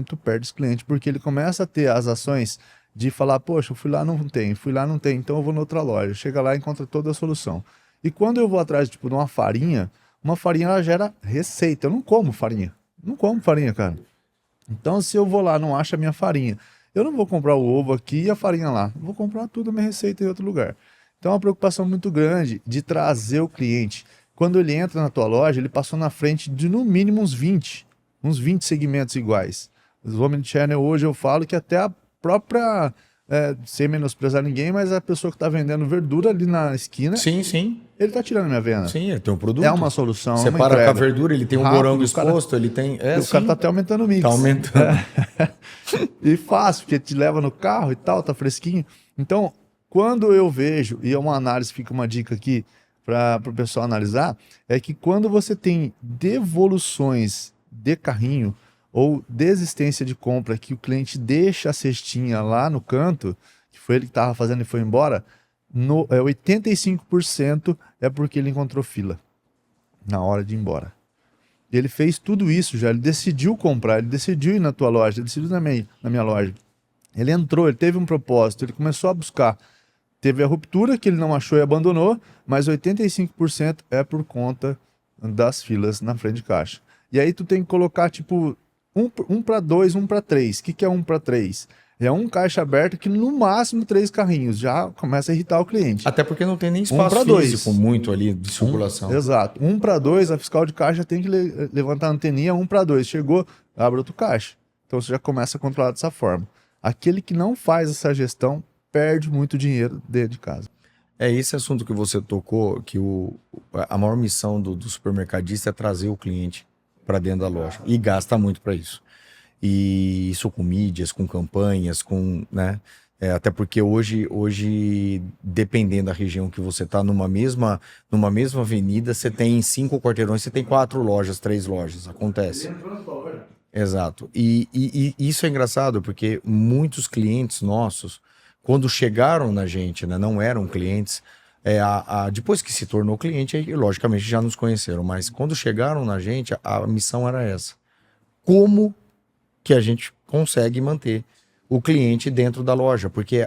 tu perde esse cliente, porque ele começa a ter as ações de falar, poxa, eu fui lá, não tem, então eu vou noutra loja. Chega lá e encontra toda a solução. E quando eu vou atrás, tipo, de uma farinha ela gera receita. Eu não como farinha. Não como farinha, cara. Então, se eu vou lá, não acho a minha farinha, eu não vou comprar o ovo aqui e a farinha lá. Eu vou comprar tudo a minha receita em outro lugar. Então, é uma preocupação muito grande de trazer o cliente. Quando ele entra na tua loja, ele passou na frente de no mínimo uns 20 segmentos iguais. Os omnichannel hoje eu falo que até a própria, sem menosprezar ninguém, mas a pessoa que está vendendo verdura ali na esquina, Sim, sim. ele está tirando minha venda. Sim, ele tem um produto. É uma solução. Você uma para com a entrega. verdura, ele tem um Rápido, morango o cara- exposto, ele tem. o cara sim, tá até aumentando o mix. tá aumentando. E fácil, porque te leva no carro e tal, tá fresquinho. Então, quando eu vejo, e é uma análise, fica uma dica aqui para o pessoal analisar, é que quando você tem devoluções de carrinho ou desistência de compra, que o cliente deixa a cestinha lá no canto, que foi ele que estava fazendo e foi embora, 85% é porque ele encontrou fila na hora de ir embora. Ele fez tudo isso já, ele decidiu comprar, ele decidiu ir na tua loja, ele decidiu na minha loja. Ele entrou, ele teve um propósito, ele começou a buscar. Teve a ruptura que ele não achou e abandonou, mas 85% é por conta das filas na frente de caixa. E aí tu tem que colocar tipo um para 2, um para 3. O que é 1 para 3? É um caixa aberto que no máximo 3 carrinhos. Já começa a irritar o cliente. Até porque não tem nem 1 espaço para 2. físico muito ali de circulação. Exato. 1 para 2, a fiscal de caixa tem que levantar a anteninha 1 para 2. Chegou, abre outro caixa. Então você já começa a controlar dessa forma. Aquele que não faz essa gestão perde muito dinheiro dentro de casa. É esse assunto que você tocou, que a maior missão do supermercadista é trazer o cliente para dentro da loja. E gasta muito para isso. E isso com mídias, com campanhas, né? Até porque hoje, dependendo da região que você está, numa mesma avenida, você tem 5 quarteirões, você tem 4 lojas, 3 lojas. Acontece. Exato. E isso é engraçado, porque muitos clientes nossos, quando chegaram na gente, né, não eram clientes, depois que se tornou cliente, aí, logicamente já nos conheceram, mas quando chegaram na gente, a missão era essa. Como que a gente consegue manter o cliente dentro da loja? Porque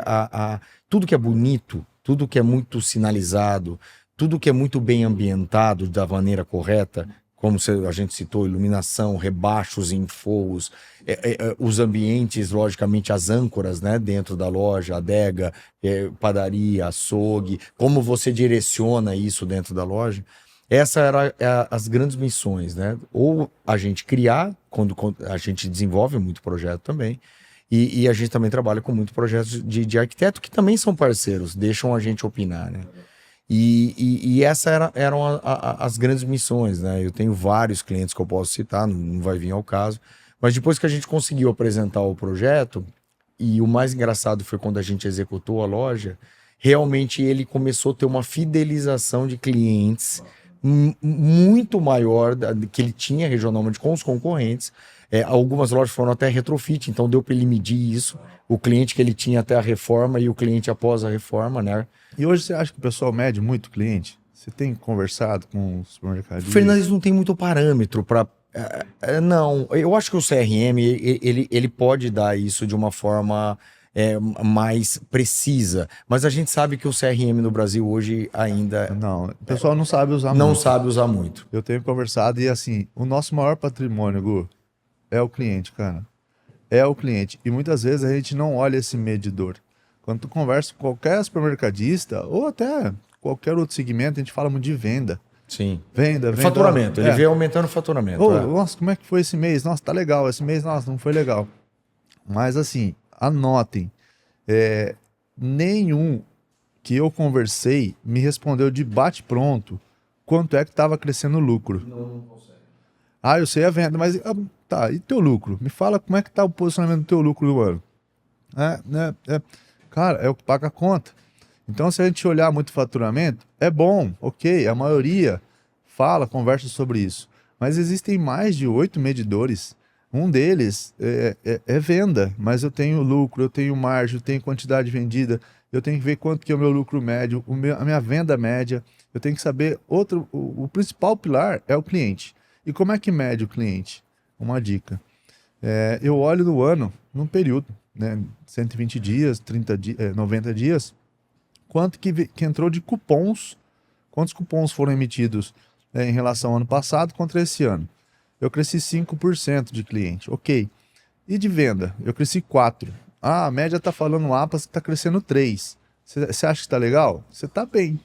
tudo que é bonito, tudo que é muito sinalizado, tudo que é muito bem ambientado da maneira correta, como a gente citou, iluminação, rebachos em forros, os ambientes, logicamente, as âncoras, né, dentro da loja, adega, padaria, açougue, como você direciona isso dentro da loja. Essa era as grandes missões, né? Ou a gente criar, quando a gente desenvolve muito projeto também, e a gente também trabalha com muitos projetos de arquiteto, que também são parceiros, deixam a gente opinar, né? E essas eram as grandes missões, né? Eu tenho vários clientes que eu posso citar, não vai vir ao caso, mas depois que a gente conseguiu apresentar o projeto, e o mais engraçado foi quando a gente executou a loja, realmente ele começou a ter uma fidelização de clientes muito maior que ele tinha regionalmente com os concorrentes. Algumas lojas foram até retrofit, então deu para ele medir isso, o cliente que ele tinha até a reforma e o cliente após a reforma, né? E hoje você acha que o pessoal mede muito o cliente? Você tem conversado com os supermercados? Fernandes não tem muito parâmetro para... não, eu acho que o CRM ele pode dar isso de uma forma mais precisa. Mas a gente sabe que o CRM no Brasil hoje ainda Não, o pessoal não sabe usar não muito. sabe usar muito. Eu tenho conversado e assim, o nosso maior patrimônio, Gu, é o cliente, cara. É o cliente. E muitas vezes a gente não olha esse medidor. Quando tu conversa com qualquer supermercadista ou até qualquer outro segmento, a gente fala muito de venda. Sim. Venda. Faturamento, ele vem aumentando o faturamento. Nossa, como é que foi esse mês? Nossa, tá legal. Esse mês, nossa, não foi legal. Mas assim, anotem, nenhum que eu conversei me respondeu de bate-pronto quanto é que estava crescendo o lucro. Não consegue. Eu sei a venda, mas tá, e teu lucro? Me fala como é que tá o posicionamento do teu lucro do ano. Cara, é o que paga a conta. Então, se a gente olhar muito faturamento, é bom, ok, a maioria conversa sobre isso. Mas existem mais de 8 medidores. Um deles é venda, mas eu tenho lucro, eu tenho margem, eu tenho quantidade vendida, eu tenho que ver quanto que é o meu lucro médio, a minha venda média, eu tenho que saber o principal pilar é o cliente. E como é que mede o cliente? Uma dica. Eu olho no ano, num período, né, 120 dias, 30 dias, 90 dias, quanto que entrou de cupons, quantos cupons foram emitidos em relação ao ano passado contra esse ano. Eu cresci 5% de cliente, ok. E de venda? Eu cresci 4%. A média está falando APAS que está crescendo 3%. Você acha que está legal? Você está bem.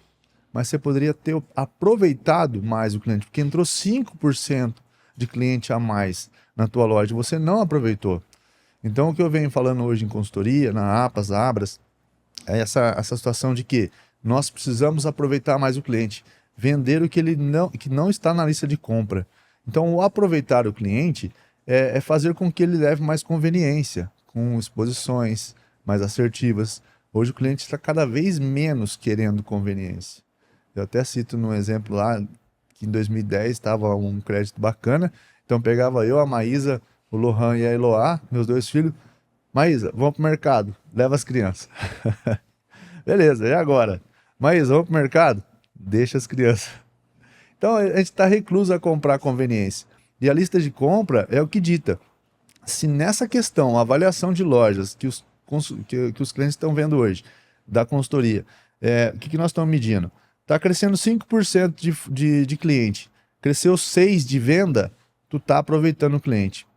Mas você poderia ter aproveitado mais o cliente, porque entrou 5% de cliente a mais na tua loja, você não aproveitou. Então, o que eu venho falando hoje em consultoria, na APAS, na Abras, é essa situação de que nós precisamos aproveitar mais o cliente, vender o que que não está na lista de compra. Então, o aproveitar o cliente é fazer com que ele leve mais conveniência, com exposições mais assertivas. Hoje o cliente está cada vez menos querendo conveniência. Eu até cito num exemplo lá, que em 2010 estava um crédito bacana, então pegava eu, a Maísa, o Lohan e a Eloá, meus 2 filhos. Maísa, vamos pro mercado, leva as crianças. Beleza, e agora? Maísa, vamos pro mercado? Deixa as crianças. Então a gente está recluso a comprar conveniência. E a lista de compra é o que dita. Se nessa questão, a avaliação de lojas que os clientes estão vendo hoje, da consultoria, o que nós estamos medindo? Está crescendo 5% de cliente, cresceu 6% de venda, tu está aproveitando o cliente.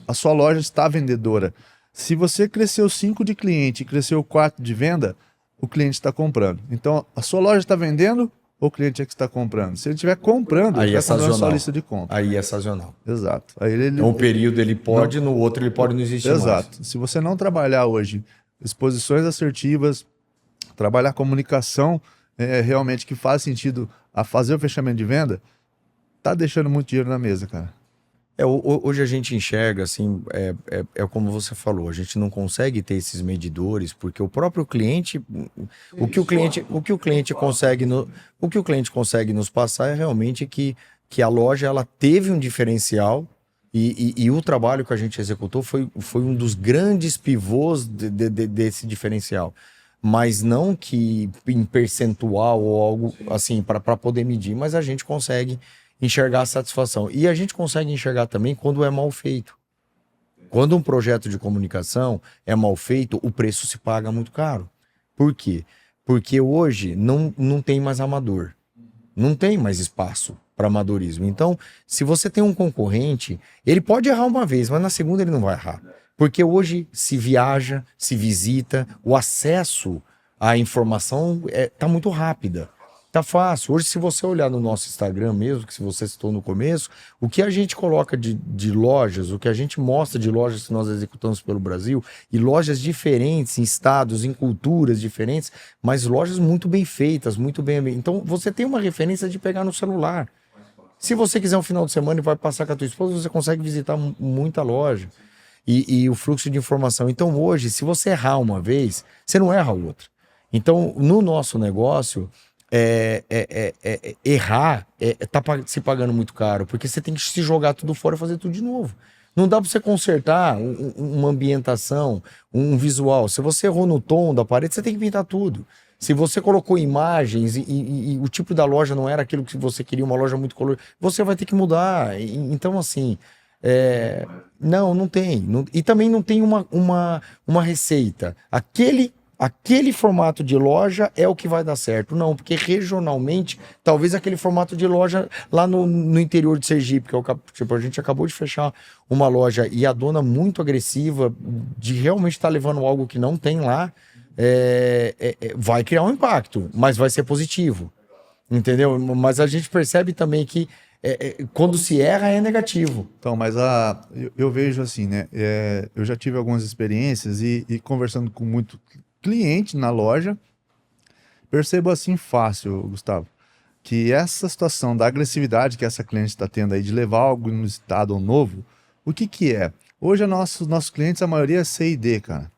A sua loja está vendedora. Se você cresceu 5% de cliente e cresceu 4% de venda, o cliente está comprando. Então, a sua loja está vendendo ou o cliente é que está comprando? Se ele estiver comprando, aí ele está comprando a sua lista de compra. Aí é sazonal. Exato. Aí um período ele pode, no outro ele pode não existir mais. Exato. Se você não trabalhar hoje exposições assertivas, trabalhar comunicação realmente que faz sentido a fazer o fechamento de venda, tá deixando muito dinheiro na mesa, cara. Hoje a gente enxerga, assim, como você falou, a gente não consegue ter esses medidores, porque o próprio cliente, o que o cliente consegue nos passar é realmente que a loja ela teve um diferencial e o trabalho que a gente executou foi um dos grandes pivôs desse diferencial. Mas não que em percentual ou algo assim para poder medir, mas a gente consegue enxergar a satisfação. E a gente consegue enxergar também quando é mal feito. Quando um projeto de comunicação é mal feito, o preço se paga muito caro. Por quê? Porque hoje não tem mais amador. Não tem mais espaço para amadorismo. Então, se você tem um concorrente, ele pode errar uma vez, mas na segunda ele não vai errar. Porque hoje se viaja, se visita, o acesso à informação tá muito rápida. Tá fácil. Hoje, se você olhar no nosso Instagram mesmo, que se você citou no começo, o que a gente coloca de lojas, o que a gente mostra de lojas que nós executamos pelo Brasil, e lojas diferentes, em estados, em culturas diferentes, mas lojas muito bem feitas, muito bem... Então, você tem uma referência de pegar no celular. Se você quiser um final de semana e vai passar com a tua esposa, você consegue visitar muita loja. E o fluxo de informação. Então, hoje, se você errar uma vez, você não erra outra. Então, no nosso negócio... errar tá se pagando muito caro, porque você tem que se jogar tudo fora e fazer tudo de novo. Não dá para você consertar uma ambientação, um visual. Se você errou no tom da parede, você tem que pintar tudo. Se você colocou imagens e o tipo da loja não era aquilo que você queria, uma loja muito colorida, você vai ter que mudar. Então, assim, Não tem. E também não tem uma receita. Aquele formato de loja é o que vai dar certo. Não, porque regionalmente, talvez aquele formato de loja lá no interior de Sergipe, que é tipo, a gente acabou de fechar uma loja e a dona muito agressiva, de realmente estar levando algo que não tem lá, vai criar um impacto, mas vai ser positivo. Entendeu? Mas a gente percebe também que quando se erra é negativo. Então, mas eu vejo assim, né? Eu já tive algumas experiências e conversando com muito cliente na loja, percebo assim fácil, Gustavo, que essa situação da agressividade que essa cliente está tendo aí de levar algo no estado novo, o que que é? Hoje nossos clientes, a maioria é C e D, cara.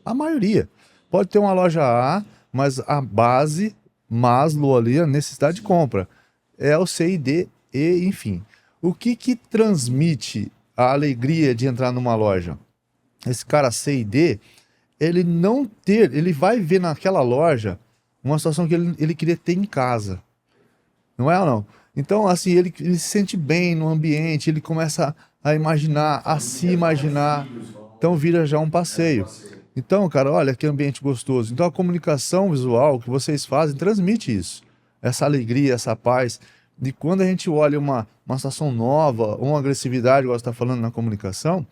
A maioria. Pode ter uma loja A, mas a base, Maslow ali, a necessidade de compra, é o C e D e, enfim. O que que transmite a alegria de entrar numa loja? Esse cara C e D, ele vai ver naquela loja uma situação que ele queria ter em casa. Não é ou não? Então, assim, ele se sente bem no ambiente, ele começa a imaginar, a se imaginar. Então, vira já um passeio. Então, cara, olha que ambiente gostoso. Então, a comunicação visual que vocês fazem transmite isso. Essa alegria, essa paz. E quando a gente olha uma situação nova, uma agressividade, igual você está falando na comunicação,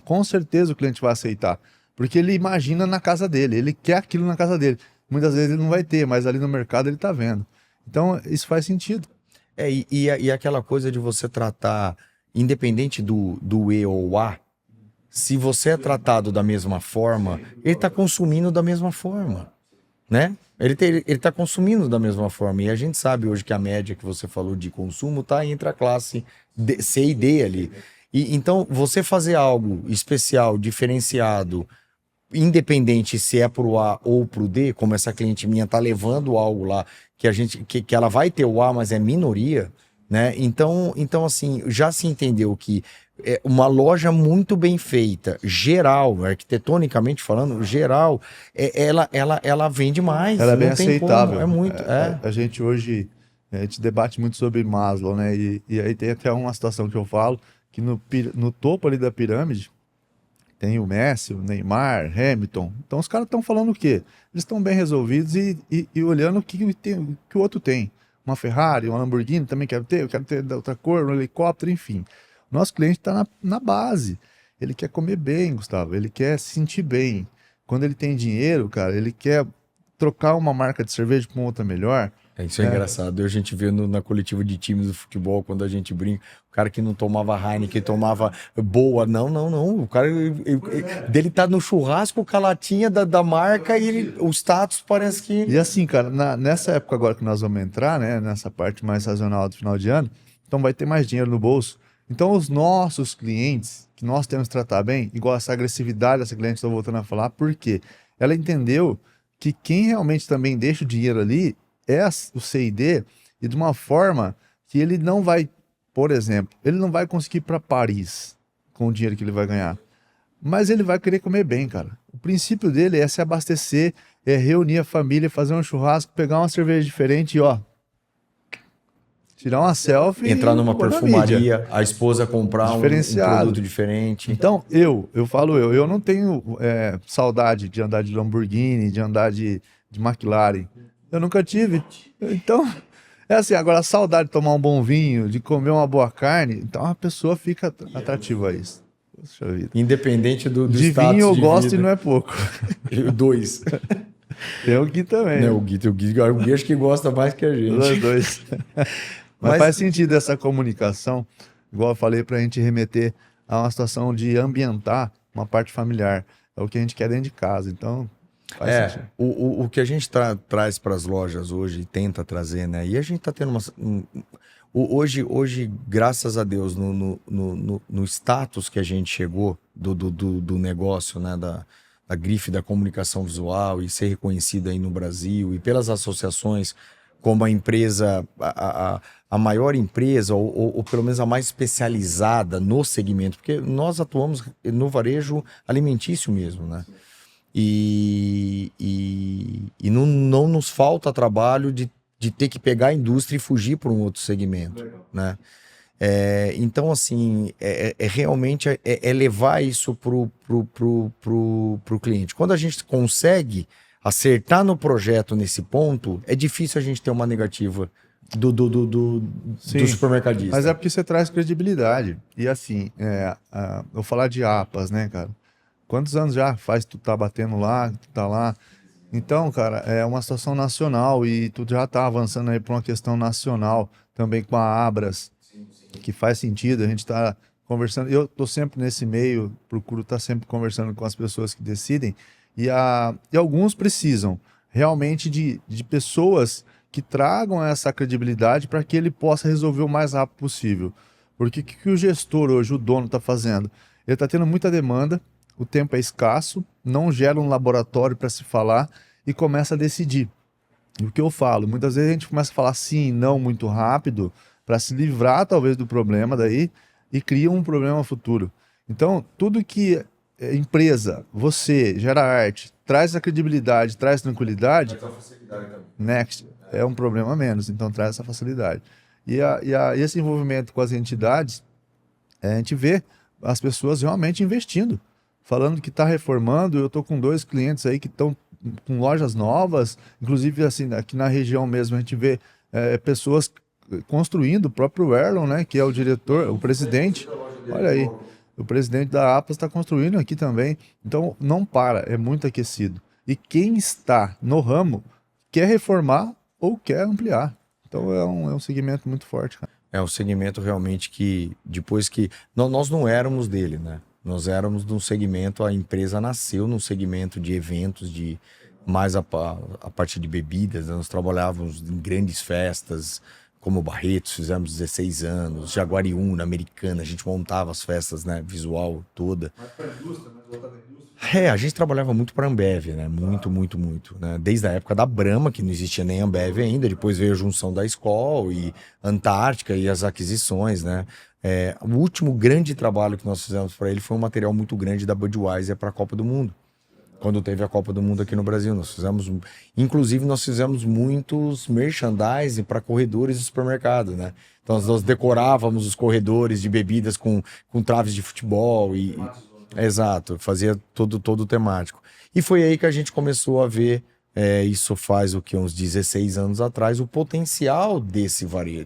com certeza o cliente vai aceitar. Porque ele imagina na casa dele, ele quer aquilo na casa dele. Muitas vezes ele não vai ter, mas ali no mercado ele está vendo. Então, isso faz sentido. E aquela coisa de você tratar, independente do E ou A, se você é tratado da mesma forma, ele está consumindo da mesma forma, né? Ele está consumindo da mesma forma. E a gente sabe hoje que a média que você falou de consumo está entre a classe C e D ali. Então, você fazer algo especial, diferenciado, independente se é pro A ou pro D, como essa cliente minha tá levando algo lá que ela vai ter o A, mas é minoria, né? Então assim, já se entendeu que uma loja muito bem feita, geral, arquitetonicamente falando, geral, ela vende mais. Ela é bem não tem aceitável. como, é muito. A gente hoje, a gente debate muito sobre Maslow, né? E aí tem até uma situação que eu falo, que no topo ali da pirâmide, tem o Messi, o Neymar, Hamilton. Então os caras estão falando o quê? Eles estão bem resolvidos e olhando o que o outro tem. Uma Ferrari, uma Lamborghini também quero ter, eu quero ter da outra cor, um helicóptero, enfim. Nosso cliente está na base. Ele quer comer bem, Gustavo. Ele quer se sentir bem. Quando ele tem dinheiro, cara, ele quer trocar uma marca de cerveja por outra melhor. Isso é engraçado. A gente vê na coletiva de times do futebol, quando a gente brinca, o cara que não tomava Heineken, tomava boa. Não. O cara dele tá no churrasco com a latinha da marca e o status parece que... E assim, cara, nessa época agora que nós vamos entrar, né, nessa parte mais sazonal do final de ano, então vai ter mais dinheiro no bolso. Então os nossos clientes, que nós temos que tratar bem, igual essa agressividade dessa cliente, estou voltando a falar, porque ela entendeu que quem realmente também deixa o dinheiro ali é o C&D, e de uma forma que ele não vai, por exemplo, ele não vai conseguir ir para Paris com o dinheiro que ele vai ganhar, mas ele vai querer comer bem, cara. O princípio dele é se abastecer, é reunir a família, fazer um churrasco, pegar uma cerveja diferente e ó, tirar uma selfie, entrar numa perfumaria, a esposa comprar um produto diferente. Então eu não tenho saudade de andar de Lamborghini, de andar de McLaren. Eu nunca tive. Então, é assim, agora a saudade de tomar um bom vinho, de comer uma boa carne, então a pessoa fica atrativa a isso. Poxa vida. Independente do de status vinho eu de gosto vida. E não é pouco. Dois. Tem o Gui também. Não, o Gui acho que gosta mais que a gente. Os dois. Mas faz sentido essa comunicação, igual eu falei, para a gente remeter a uma situação de ambientar uma parte familiar. É o que a gente quer dentro de casa. Então... O que a gente traz para as lojas hoje, tenta trazer, né? E a gente está tendo hoje, graças a Deus, no status que a gente chegou do negócio, né? Da grife da comunicação visual e ser reconhecido aí no Brasil e pelas associações como a empresa, a maior empresa ou pelo menos a mais especializada no segmento, porque nós atuamos no varejo alimentício mesmo, né? E não nos falta trabalho de ter que pegar a indústria e fugir para um outro segmento, né? Então, assim, realmente levar isso pro cliente. Quando a gente consegue acertar no projeto nesse ponto, é difícil a gente ter uma negativa do Sim, supermercadista. mas é porque você traz credibilidade. E assim, eu vou falar de APAS, né, cara? Quantos anos já faz tu tá batendo lá, tu tá lá? Então, cara, é uma situação nacional e tu já tá avançando aí para uma questão nacional também com a Abras, que faz sentido, a gente está conversando. Eu estou sempre nesse meio, procuro estar sempre conversando com as pessoas que decidem, e alguns precisam realmente de pessoas que tragam essa credibilidade para que ele possa resolver o mais rápido possível. Porque o que o gestor hoje, o dono, está fazendo? Ele está tendo muita demanda, o tempo é escasso, não gera um laboratório para se falar e começa a decidir. E o que eu falo, muitas vezes a gente começa a falar sim e não muito rápido para se livrar talvez do problema daí e cria um problema futuro. Então, tudo que empresa, você, gera arte, traz a credibilidade, traz tranquilidade, next, é um problema a menos, então traz essa facilidade. Esse envolvimento com as entidades, a gente vê as pessoas realmente investindo, falando que está reformando. Eu estou com 2 clientes aí que estão com lojas novas, inclusive assim, aqui na região mesmo a gente vê pessoas construindo, o próprio Erlon, né, que é o diretor, o presidente, olha aí, o presidente da APAS está construindo aqui também. Então não para, é muito aquecido. E quem está no ramo quer reformar ou quer ampliar. Então é um segmento muito forte, cara. É um segmento realmente que, depois que... Nós não éramos dele, né? Nós éramos de um segmento, a empresa nasceu num segmento de eventos, de mais a parte de bebidas, né? Nós trabalhávamos em grandes festas, como Barretos, fizemos 16 anos, Jaguariúna, Americana, a gente montava as festas, né? Visual toda. Mas para a indústria, mas voltado à indústria. A gente trabalhava muito para a Ambev, né? Muito, muito, muito, né? Desde a época da Brahma, que não existia nem Ambev ainda, depois veio a junção da Skol e Antártica e as aquisições, né? O último grande trabalho que nós fizemos para ele foi um material muito grande da Budweiser para a Copa do Mundo. Quando teve a Copa do Mundo aqui no Brasil, inclusive nós fizemos muitos merchandising para corredores de supermercado, né? Então nós decorávamos os corredores de bebidas com traves de futebol exato, fazia todo temático. E foi aí que a gente começou a ver, isso faz uns 16 anos atrás, o potencial desse varejo,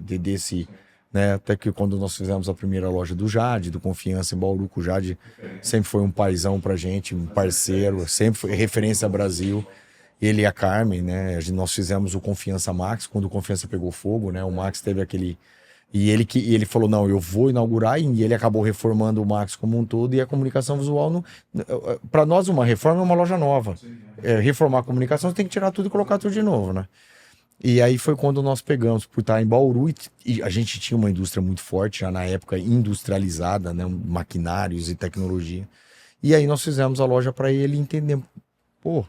né? Até que quando nós fizemos a primeira loja do Jade, do Confiança em Bauru, o Jade sempre foi um paizão pra gente, um parceiro, sempre foi referência ao Brasil. Ele e a Carmen, né? Nós fizemos o Confiança Max, quando o Confiança pegou fogo, né? O Max teve aquele... E ele falou, não, eu vou inaugurar, e ele acabou reformando o Max como um todo, e a comunicação visual, para nós, uma reforma é uma loja nova. Reformar a comunicação, você tem que tirar tudo e colocar tudo de novo, né? E aí foi quando nós pegamos, por estar em Bauru, e a gente tinha uma indústria muito forte, já na época industrializada, né? Maquinários e tecnologia. E aí nós fizemos a loja para ele entender, pô,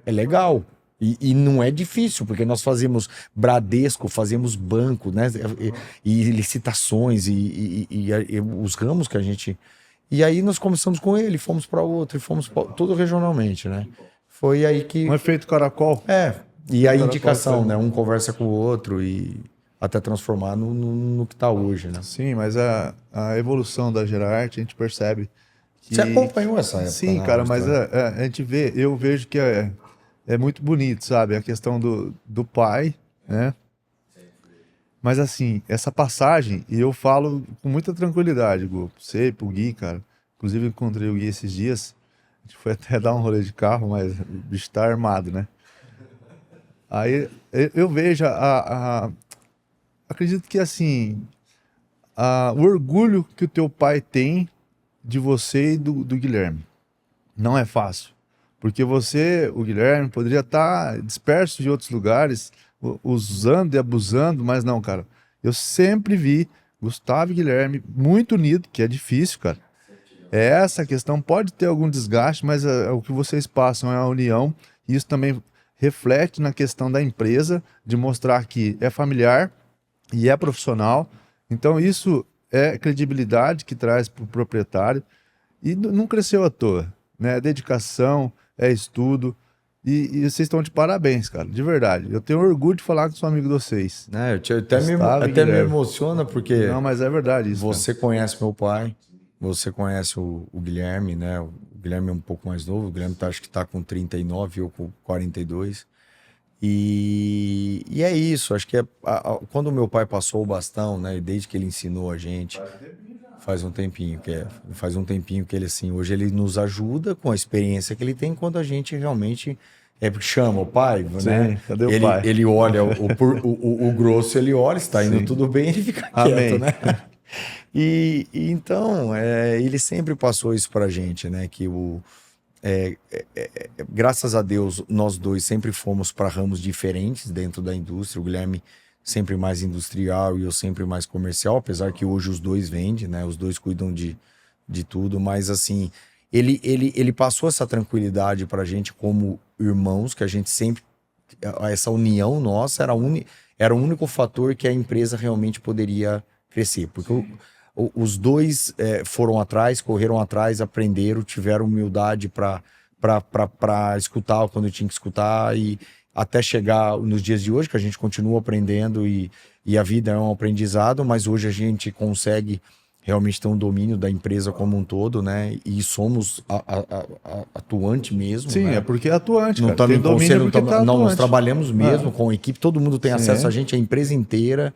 é legal. E não é difícil, porque nós fazíamos Bradesco, fazíamos banco, né? E licitações, e os ramos que a gente... E aí nós começamos com ele, fomos para outro, e fomos tudo regionalmente, né? Foi aí que... Um efeito caracol. E a indicação, né? Um conversa com o outro e até transformar no que está hoje, né? Sim, mas a evolução da Gerarte, a gente percebe que... Você acompanhou essa época? Sim, né? cara, mas a gente vê, eu vejo que é muito bonito, sabe? A questão do pai, né? Mas assim, essa passagem, e eu falo com muita tranquilidade, Gu, pra você e pro Gui, cara. Inclusive, eu encontrei o Gui esses dias. A gente foi até dar um rolê de carro, mas o bicho tá armado, né? Aí eu vejo acredito que assim, o orgulho que o teu pai tem de você e do Guilherme. Não é fácil. Porque você, o Guilherme, poderia estar disperso em outros lugares, usando e abusando, mas não, cara. Eu sempre vi Gustavo e Guilherme muito unido, que é difícil, cara. Essa questão pode ter algum desgaste, mas o que vocês passam é a união. E isso também reflete na questão da empresa, de mostrar que é familiar e é profissional. Então isso é credibilidade que traz para o proprietário. E não cresceu à toa, né? É dedicação, é estudo. E vocês estão de parabéns, cara, de verdade. Eu tenho orgulho de falar que sou amigo de vocês. Gustavo e Até me Guilherme. emociona, porque Não, mas é verdade isso, cara. você conhece meu pai, você conhece o Guilherme, né? O Guilherme é um pouco mais novo, o Guilherme acho que tá com 39, eu com 42. E é isso, acho que quando o meu pai passou o bastão, né? Desde que ele ensinou a gente, faz um tempinho que ele, assim, hoje ele nos ajuda com a experiência que ele tem, quando a gente realmente chama o pai, né? Sim, cadê o pai? Ele olha o grosso, ele olha, está indo Sim. tudo bem, ele fica Amém. quieto, né? E então, ele sempre passou isso pra gente, né? Que graças a Deus, nós dois sempre fomos para ramos diferentes dentro da indústria. O Guilherme sempre mais industrial e eu sempre mais comercial, apesar que hoje os dois vendem, né? Os dois cuidam de tudo, mas assim, ele passou essa tranquilidade pra gente como irmãos, que a gente sempre, essa união nossa era o único fator que a empresa realmente poderia crescer, porque os dois foram atrás, correram atrás, aprenderam, tiveram humildade para escutar quando tinha que escutar, e até chegar nos dias de hoje, que a gente continua aprendendo, e a vida é um aprendizado, mas hoje a gente consegue realmente ter um domínio da empresa como um todo, né? E somos atuante mesmo. Sim, né? é porque é atuante, Não cara. estamos Tem em domínio conselho, porque tá nós atuante. trabalhamos mesmo com a equipe, todo mundo tem Sim. acesso a gente, a empresa inteira.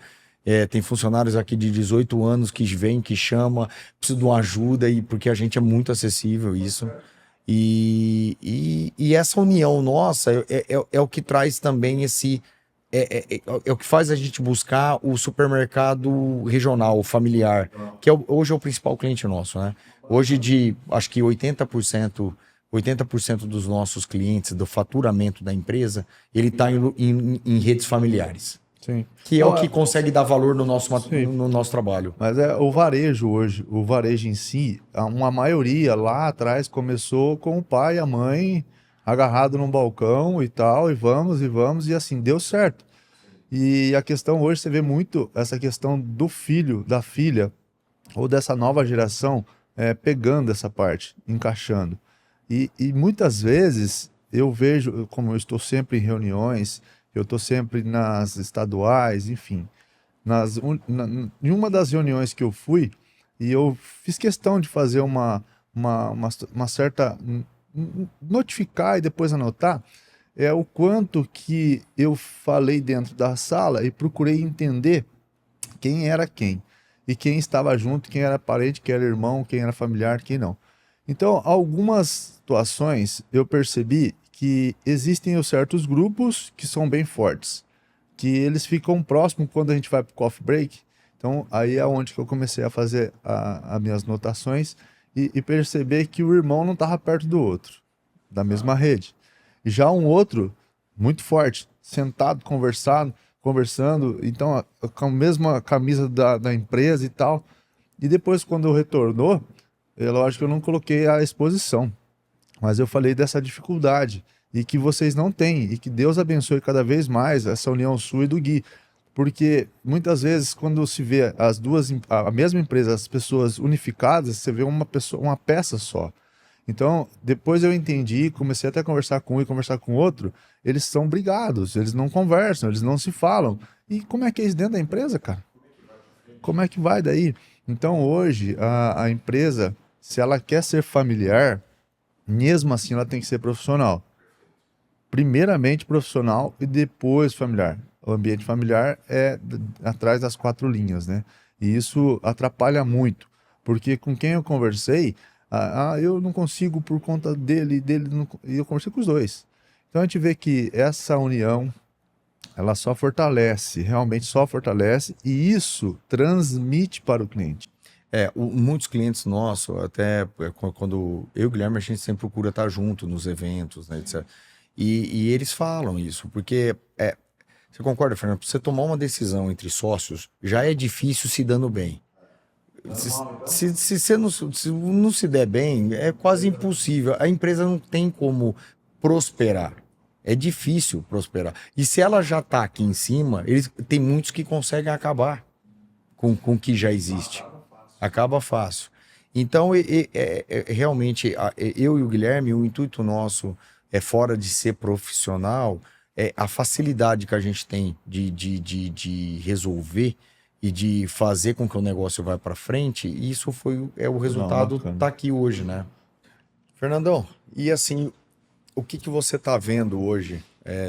Tem funcionários aqui de 18 anos que vêm, que chama, precisa de uma ajuda, porque a gente é muito acessível, isso. E essa união nossa é o que traz também esse... É o que faz a gente buscar o supermercado regional, familiar, que hoje é o principal cliente nosso, né? Hoje, acho que 80% dos nossos clientes, do faturamento da empresa, ele está em redes familiares. Sim. Que é o que consegue dar valor no nosso trabalho. Mas é o varejo hoje, o varejo em si, uma maioria lá atrás começou com o pai e a mãe agarrado num balcão e tal, e vamos, e assim, deu certo. E a questão hoje, você vê muito essa questão do filho, da filha, ou dessa nova geração, pegando essa parte, encaixando. E muitas vezes eu vejo, como eu estou sempre em reuniões, eu estou sempre nas estaduais, enfim, em uma das reuniões que eu fui, e eu fiz questão de fazer uma certa... notificar e depois anotar, o quanto que eu falei dentro da sala e procurei entender quem era quem, e quem estava junto, quem era parente, quem era irmão, quem era familiar, quem não. Então, algumas situações eu percebi que existem os certos grupos que são bem fortes, que eles ficam próximos quando a gente vai para o coffee break. Então, aí é onde que eu comecei a fazer as minhas anotações e perceber que o irmão não estava perto do outro, da mesma rede. Já um outro, muito forte, sentado, conversando, então, com a mesma camisa da empresa e tal. E depois, quando retornou, lógico que eu não coloquei a exposição, mas eu falei dessa dificuldade e que vocês não têm, e que Deus abençoe cada vez mais essa união sua e do Gui, porque muitas vezes quando se vê a mesma empresa, as pessoas unificadas, você vê uma peça só. Então, depois eu entendi, comecei até a conversar com um e conversar com o outro, eles são brigados, eles não conversam, eles não se falam. E como é que é isso dentro da empresa, cara? Como é que vai daí? Então, hoje, a empresa, se ela quer ser familiar, mesmo assim ela tem que ser profissional. Primeiramente profissional e depois familiar. O ambiente familiar é atrás das 4 linhas, né? E isso atrapalha muito, porque com quem eu conversei, eu não consigo por conta dele não, e eu conversei com os dois. Então a gente vê que essa união, ela só fortalece, realmente só fortalece, e isso transmite para o cliente. Muitos clientes nossos, até quando eu e o Guilherme, a gente sempre procura estar junto nos eventos, né, etc. E eles falam isso, porque você concorda, Fernando? Pra você tomar uma decisão entre sócios, já é difícil se dando bem. Se você não se der bem, é quase impossível. A empresa não tem como prosperar. É difícil prosperar. E se ela já está aqui em cima, tem muitos que conseguem acabar com o que já existe. Acaba fácil. Então, realmente, eu e o Guilherme, o intuito nosso fora de ser profissional, a facilidade que a gente tem de resolver e de fazer com que o negócio vá para frente, isso o Não, resultado bacana. tá aqui hoje, né? Fernandão, e assim, o que que você está vendo hoje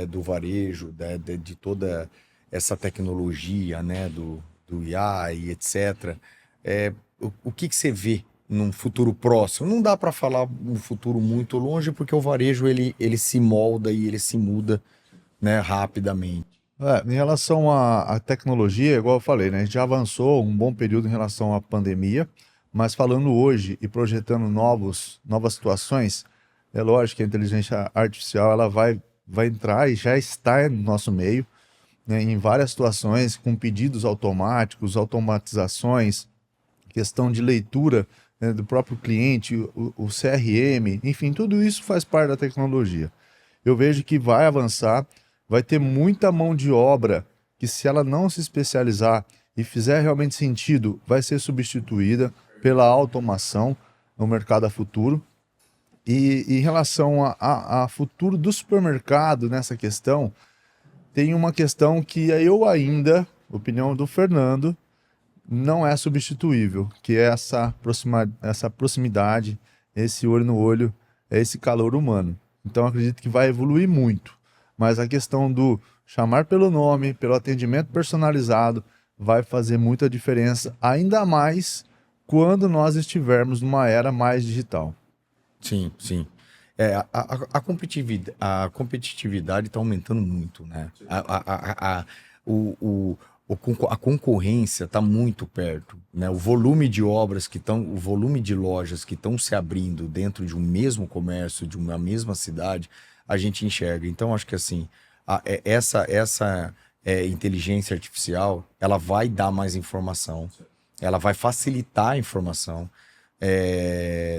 do varejo, de toda essa tecnologia, né, do IA e etc. O que que você vê num futuro próximo? Não dá para falar um futuro muito longe, porque o varejo ele se molda e ele se muda, né, rapidamente. Em relação à tecnologia, igual eu falei, né, a gente já avançou um bom período em relação à pandemia, mas falando hoje e projetando novas situações, é lógico que a inteligência artificial ela vai entrar e já está no nosso meio, né, em várias situações, com pedidos automáticos, automatizações, questão de leitura, né, do próprio cliente, o CRM, enfim, tudo isso faz parte da tecnologia. Eu vejo que vai avançar, vai ter muita mão de obra que, se ela não se especializar e fizer realmente sentido, vai ser substituída pela automação no mercado a futuro. E em relação a futuro do supermercado nessa questão, tem uma questão que eu ainda, opinião do Fernando, não é substituível, que é essa proximidade, esse olho no olho, esse calor humano. Então acredito que vai evoluir muito, mas a questão do chamar pelo nome, pelo atendimento personalizado, vai fazer muita diferença, ainda mais quando nós estivermos numa era mais digital. Sim, sim. A competitividade está aumentando muito, né? A concorrência está muito perto, né? O volume de lojas que estão se abrindo dentro de um mesmo comércio, de uma mesma cidade, a gente enxerga. Então, acho que assim, essa inteligência artificial, ela vai dar mais informação, ela vai facilitar a informação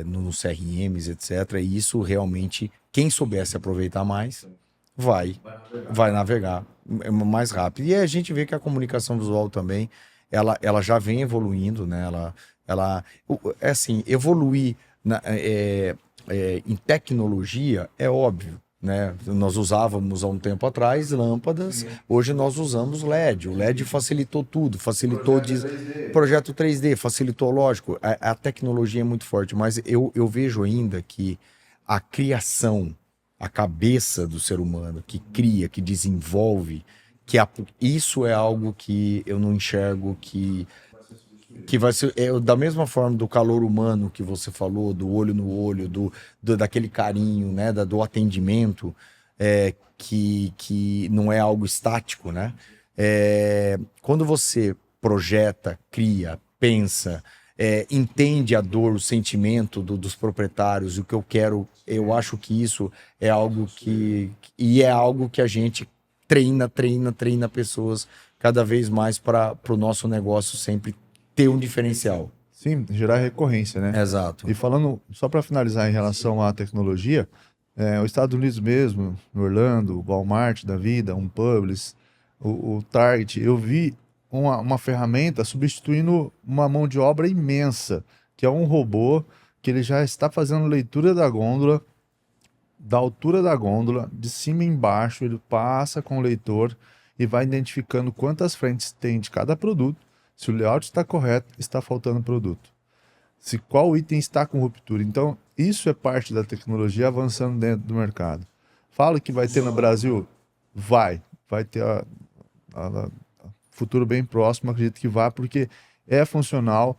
nos CRMs, etc. E isso realmente, quem soubesse aproveitar mais, vai, vai navegar mais rápido. E a gente vê que a comunicação visual também, ela já vem evoluindo, né? É assim, evoluir em tecnologia é óbvio. Né? Nós usávamos há um tempo atrás lâmpadas, hoje nós usamos LED. O LED facilitou tudo, projeto 3D, facilitou, lógico, a tecnologia é muito forte, mas eu vejo ainda que a criação, a cabeça do ser humano que cria, que desenvolve, isso é algo que eu não enxergo que vai ser da mesma forma do calor humano que você falou, do olho no olho, daquele carinho, né, do atendimento, que não é algo estático, né? Quando você projeta, cria, pensa, entende a dor, o sentimento dos proprietários, o que eu quero, eu acho que isso é algo é algo que a gente treina pessoas cada vez mais para o nosso negócio sempre ter um diferencial. Sim, gerar recorrência, né? Exato. E falando, só para finalizar em relação à tecnologia, os Estados Unidos mesmo, no Orlando, o Walmart da vida, um Publix, o Target, eu vi uma ferramenta substituindo uma mão de obra imensa, que é um robô que ele já está fazendo leitura da gôndola, da altura da gôndola, de cima e embaixo, ele passa com o leitor e vai identificando quantas frentes tem de cada produto, se o layout está correto, está faltando produto. Se qual item está com ruptura. Então, isso é parte da tecnologia avançando dentro do mercado. Falo que vai ter no Brasil? Vai ter futuro bem próximo, acredito que vá, porque é funcional,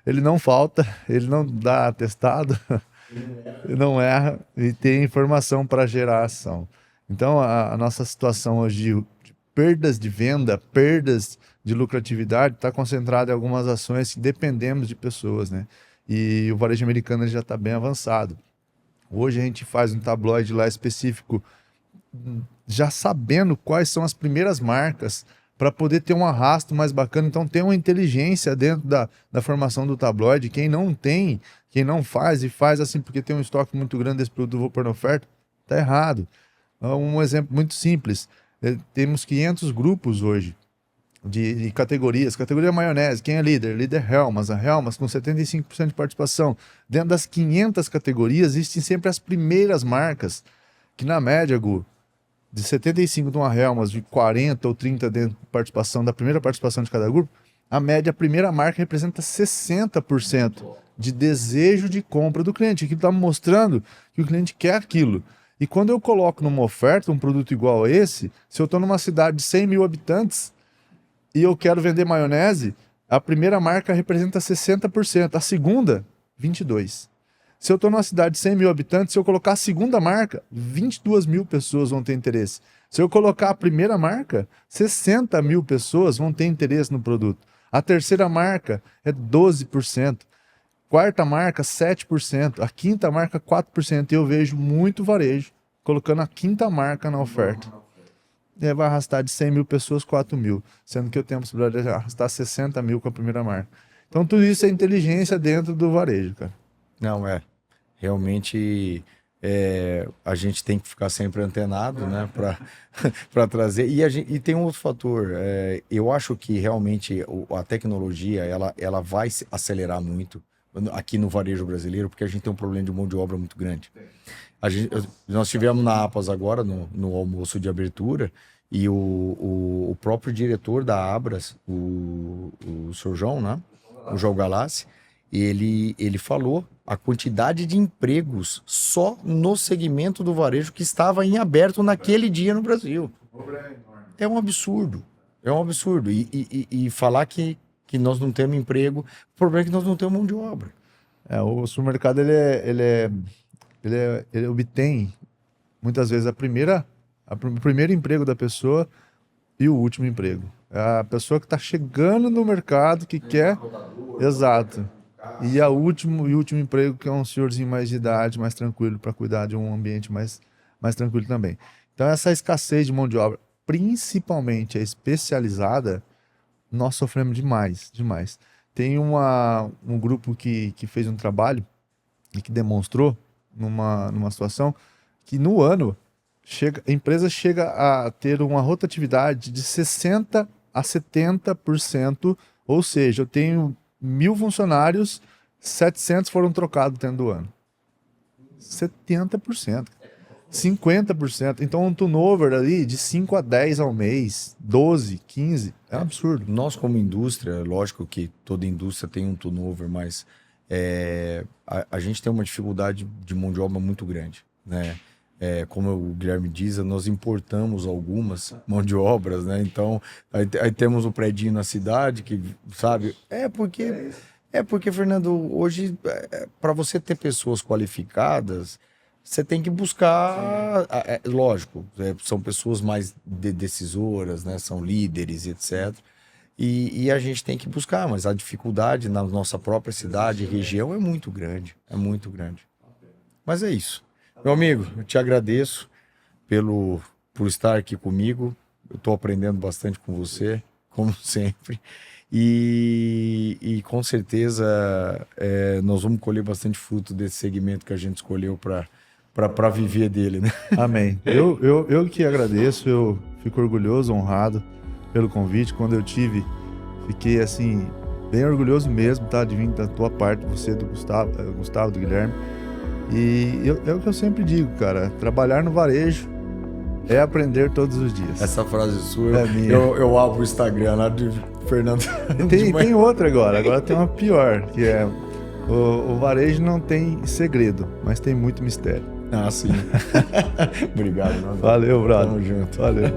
ele não falta, ele não dá atestado, não erra e tem informação para gerar ação. Então, a nossa situação hoje de perdas de venda, perdas de lucratividade, está concentrada em algumas ações que dependemos de pessoas, né? E o varejo americano já está bem avançado. Hoje a gente faz um tabloide lá específico, já sabendo quais são as primeiras marcas, para poder ter um arrasto mais bacana. Então tem uma inteligência dentro da formação do tabloide. Quem não tem, quem não faz e faz assim porque tem um estoque muito grande desse produto, vou pôr na oferta, tá errado. Um exemplo muito simples, temos 500 grupos hoje de categorias. Categoria maionese, quem é líder? Líder Hellmann's. A Hellmann's com 75% de participação. Dentro das 500 categorias, existem sempre as primeiras marcas, que na média, Gu, de 75 de uma Hellmann's, de 40 ou 30 dentro de participação, da primeira participação de cada grupo, a média, a primeira marca representa 60% de desejo de compra do cliente. Aquilo está mostrando que o cliente quer aquilo. E quando eu coloco numa oferta um produto igual a esse, se eu estou numa cidade de 100 mil habitantes e eu quero vender maionese, a primeira marca representa 60%, a segunda, 22%. Se eu estou numa cidade de 100 mil habitantes, se eu colocar a segunda marca, 22 mil pessoas vão ter interesse. Se eu colocar a primeira marca, 60 mil pessoas vão ter interesse no produto. A terceira marca é 12%. Quarta marca, 7%. A quinta marca, 4%. E eu vejo muito varejo colocando a quinta marca na oferta. E vai arrastar de 100 mil pessoas, 4 mil. Sendo que eu tenho a possibilidade de arrastar 60 mil com a primeira marca. Então tudo isso é inteligência dentro do varejo, cara. Não, realmente a gente tem que ficar sempre antenado, né, para trazer. E tem um outro fator. Eu acho que realmente a tecnologia ela vai acelerar muito aqui no varejo brasileiro, porque a gente tem um problema de mão de obra muito grande. Nós tivemos na APAS agora, no almoço de abertura, e o próprio diretor da Abras, o Sr. João, né, o João Galassi, ele falou a quantidade de empregos só no segmento do varejo que estava em aberto naquele dia no Brasil. É um absurdo. É um absurdo. E falar que nós não temos emprego, o problema é que nós não temos mão de obra. O supermercado ele obtém muitas vezes o primeiro emprego da pessoa e o último emprego. É a pessoa que está chegando no mercado, que quer... Exato. E o último emprego, que é um senhorzinho mais de idade, mais tranquilo, para cuidar de um ambiente mais tranquilo também. Então essa escassez de mão de obra, principalmente a especializada, nós sofremos demais. Tem um grupo que fez um trabalho e que demonstrou numa situação que no ano a empresa chega a ter uma rotatividade de 60% a 70%, ou seja, eu tenho 1.000 funcionários, 700 foram trocados dentro do ano. 70%. 50%. Então, um turnover ali de 5 a 10 ao mês, 12, 15, é um absurdo. Nós, como indústria, lógico que toda indústria tem um turnover, mas a gente tem uma dificuldade de mão de obra muito grande, né? Como o Guilherme diz, nós importamos algumas mão de obras, né? Então, aí temos um predinho na cidade que, sabe? Porque, Fernando, hoje, para você ter pessoas qualificadas, você tem que buscar, lógico, são pessoas mais decisoras, né? São líderes, etc. E a gente tem que buscar, mas a dificuldade na nossa própria cidade e região é muito grande, Mas é isso. Meu amigo, eu te agradeço por estar aqui comigo. Eu estou aprendendo bastante com você, como sempre. E com certeza nós vamos colher bastante fruto desse segmento que a gente escolheu para viver dele, né? Amém. Eu que agradeço, eu fico orgulhoso, honrado pelo convite. Quando eu fiquei assim, bem orgulhoso mesmo, tá? De vir da tua parte, você, do Gustavo, do Guilherme. E é o que eu sempre digo, cara, trabalhar no varejo é aprender todos os dias. Essa frase sua, eu abro o Instagram lá de Fernando. Tem outra agora tem uma pior, que é o varejo não tem segredo, mas tem muito mistério. Ah, sim. Obrigado, meu amigo. Valeu, brother. Tamo junto. Valeu.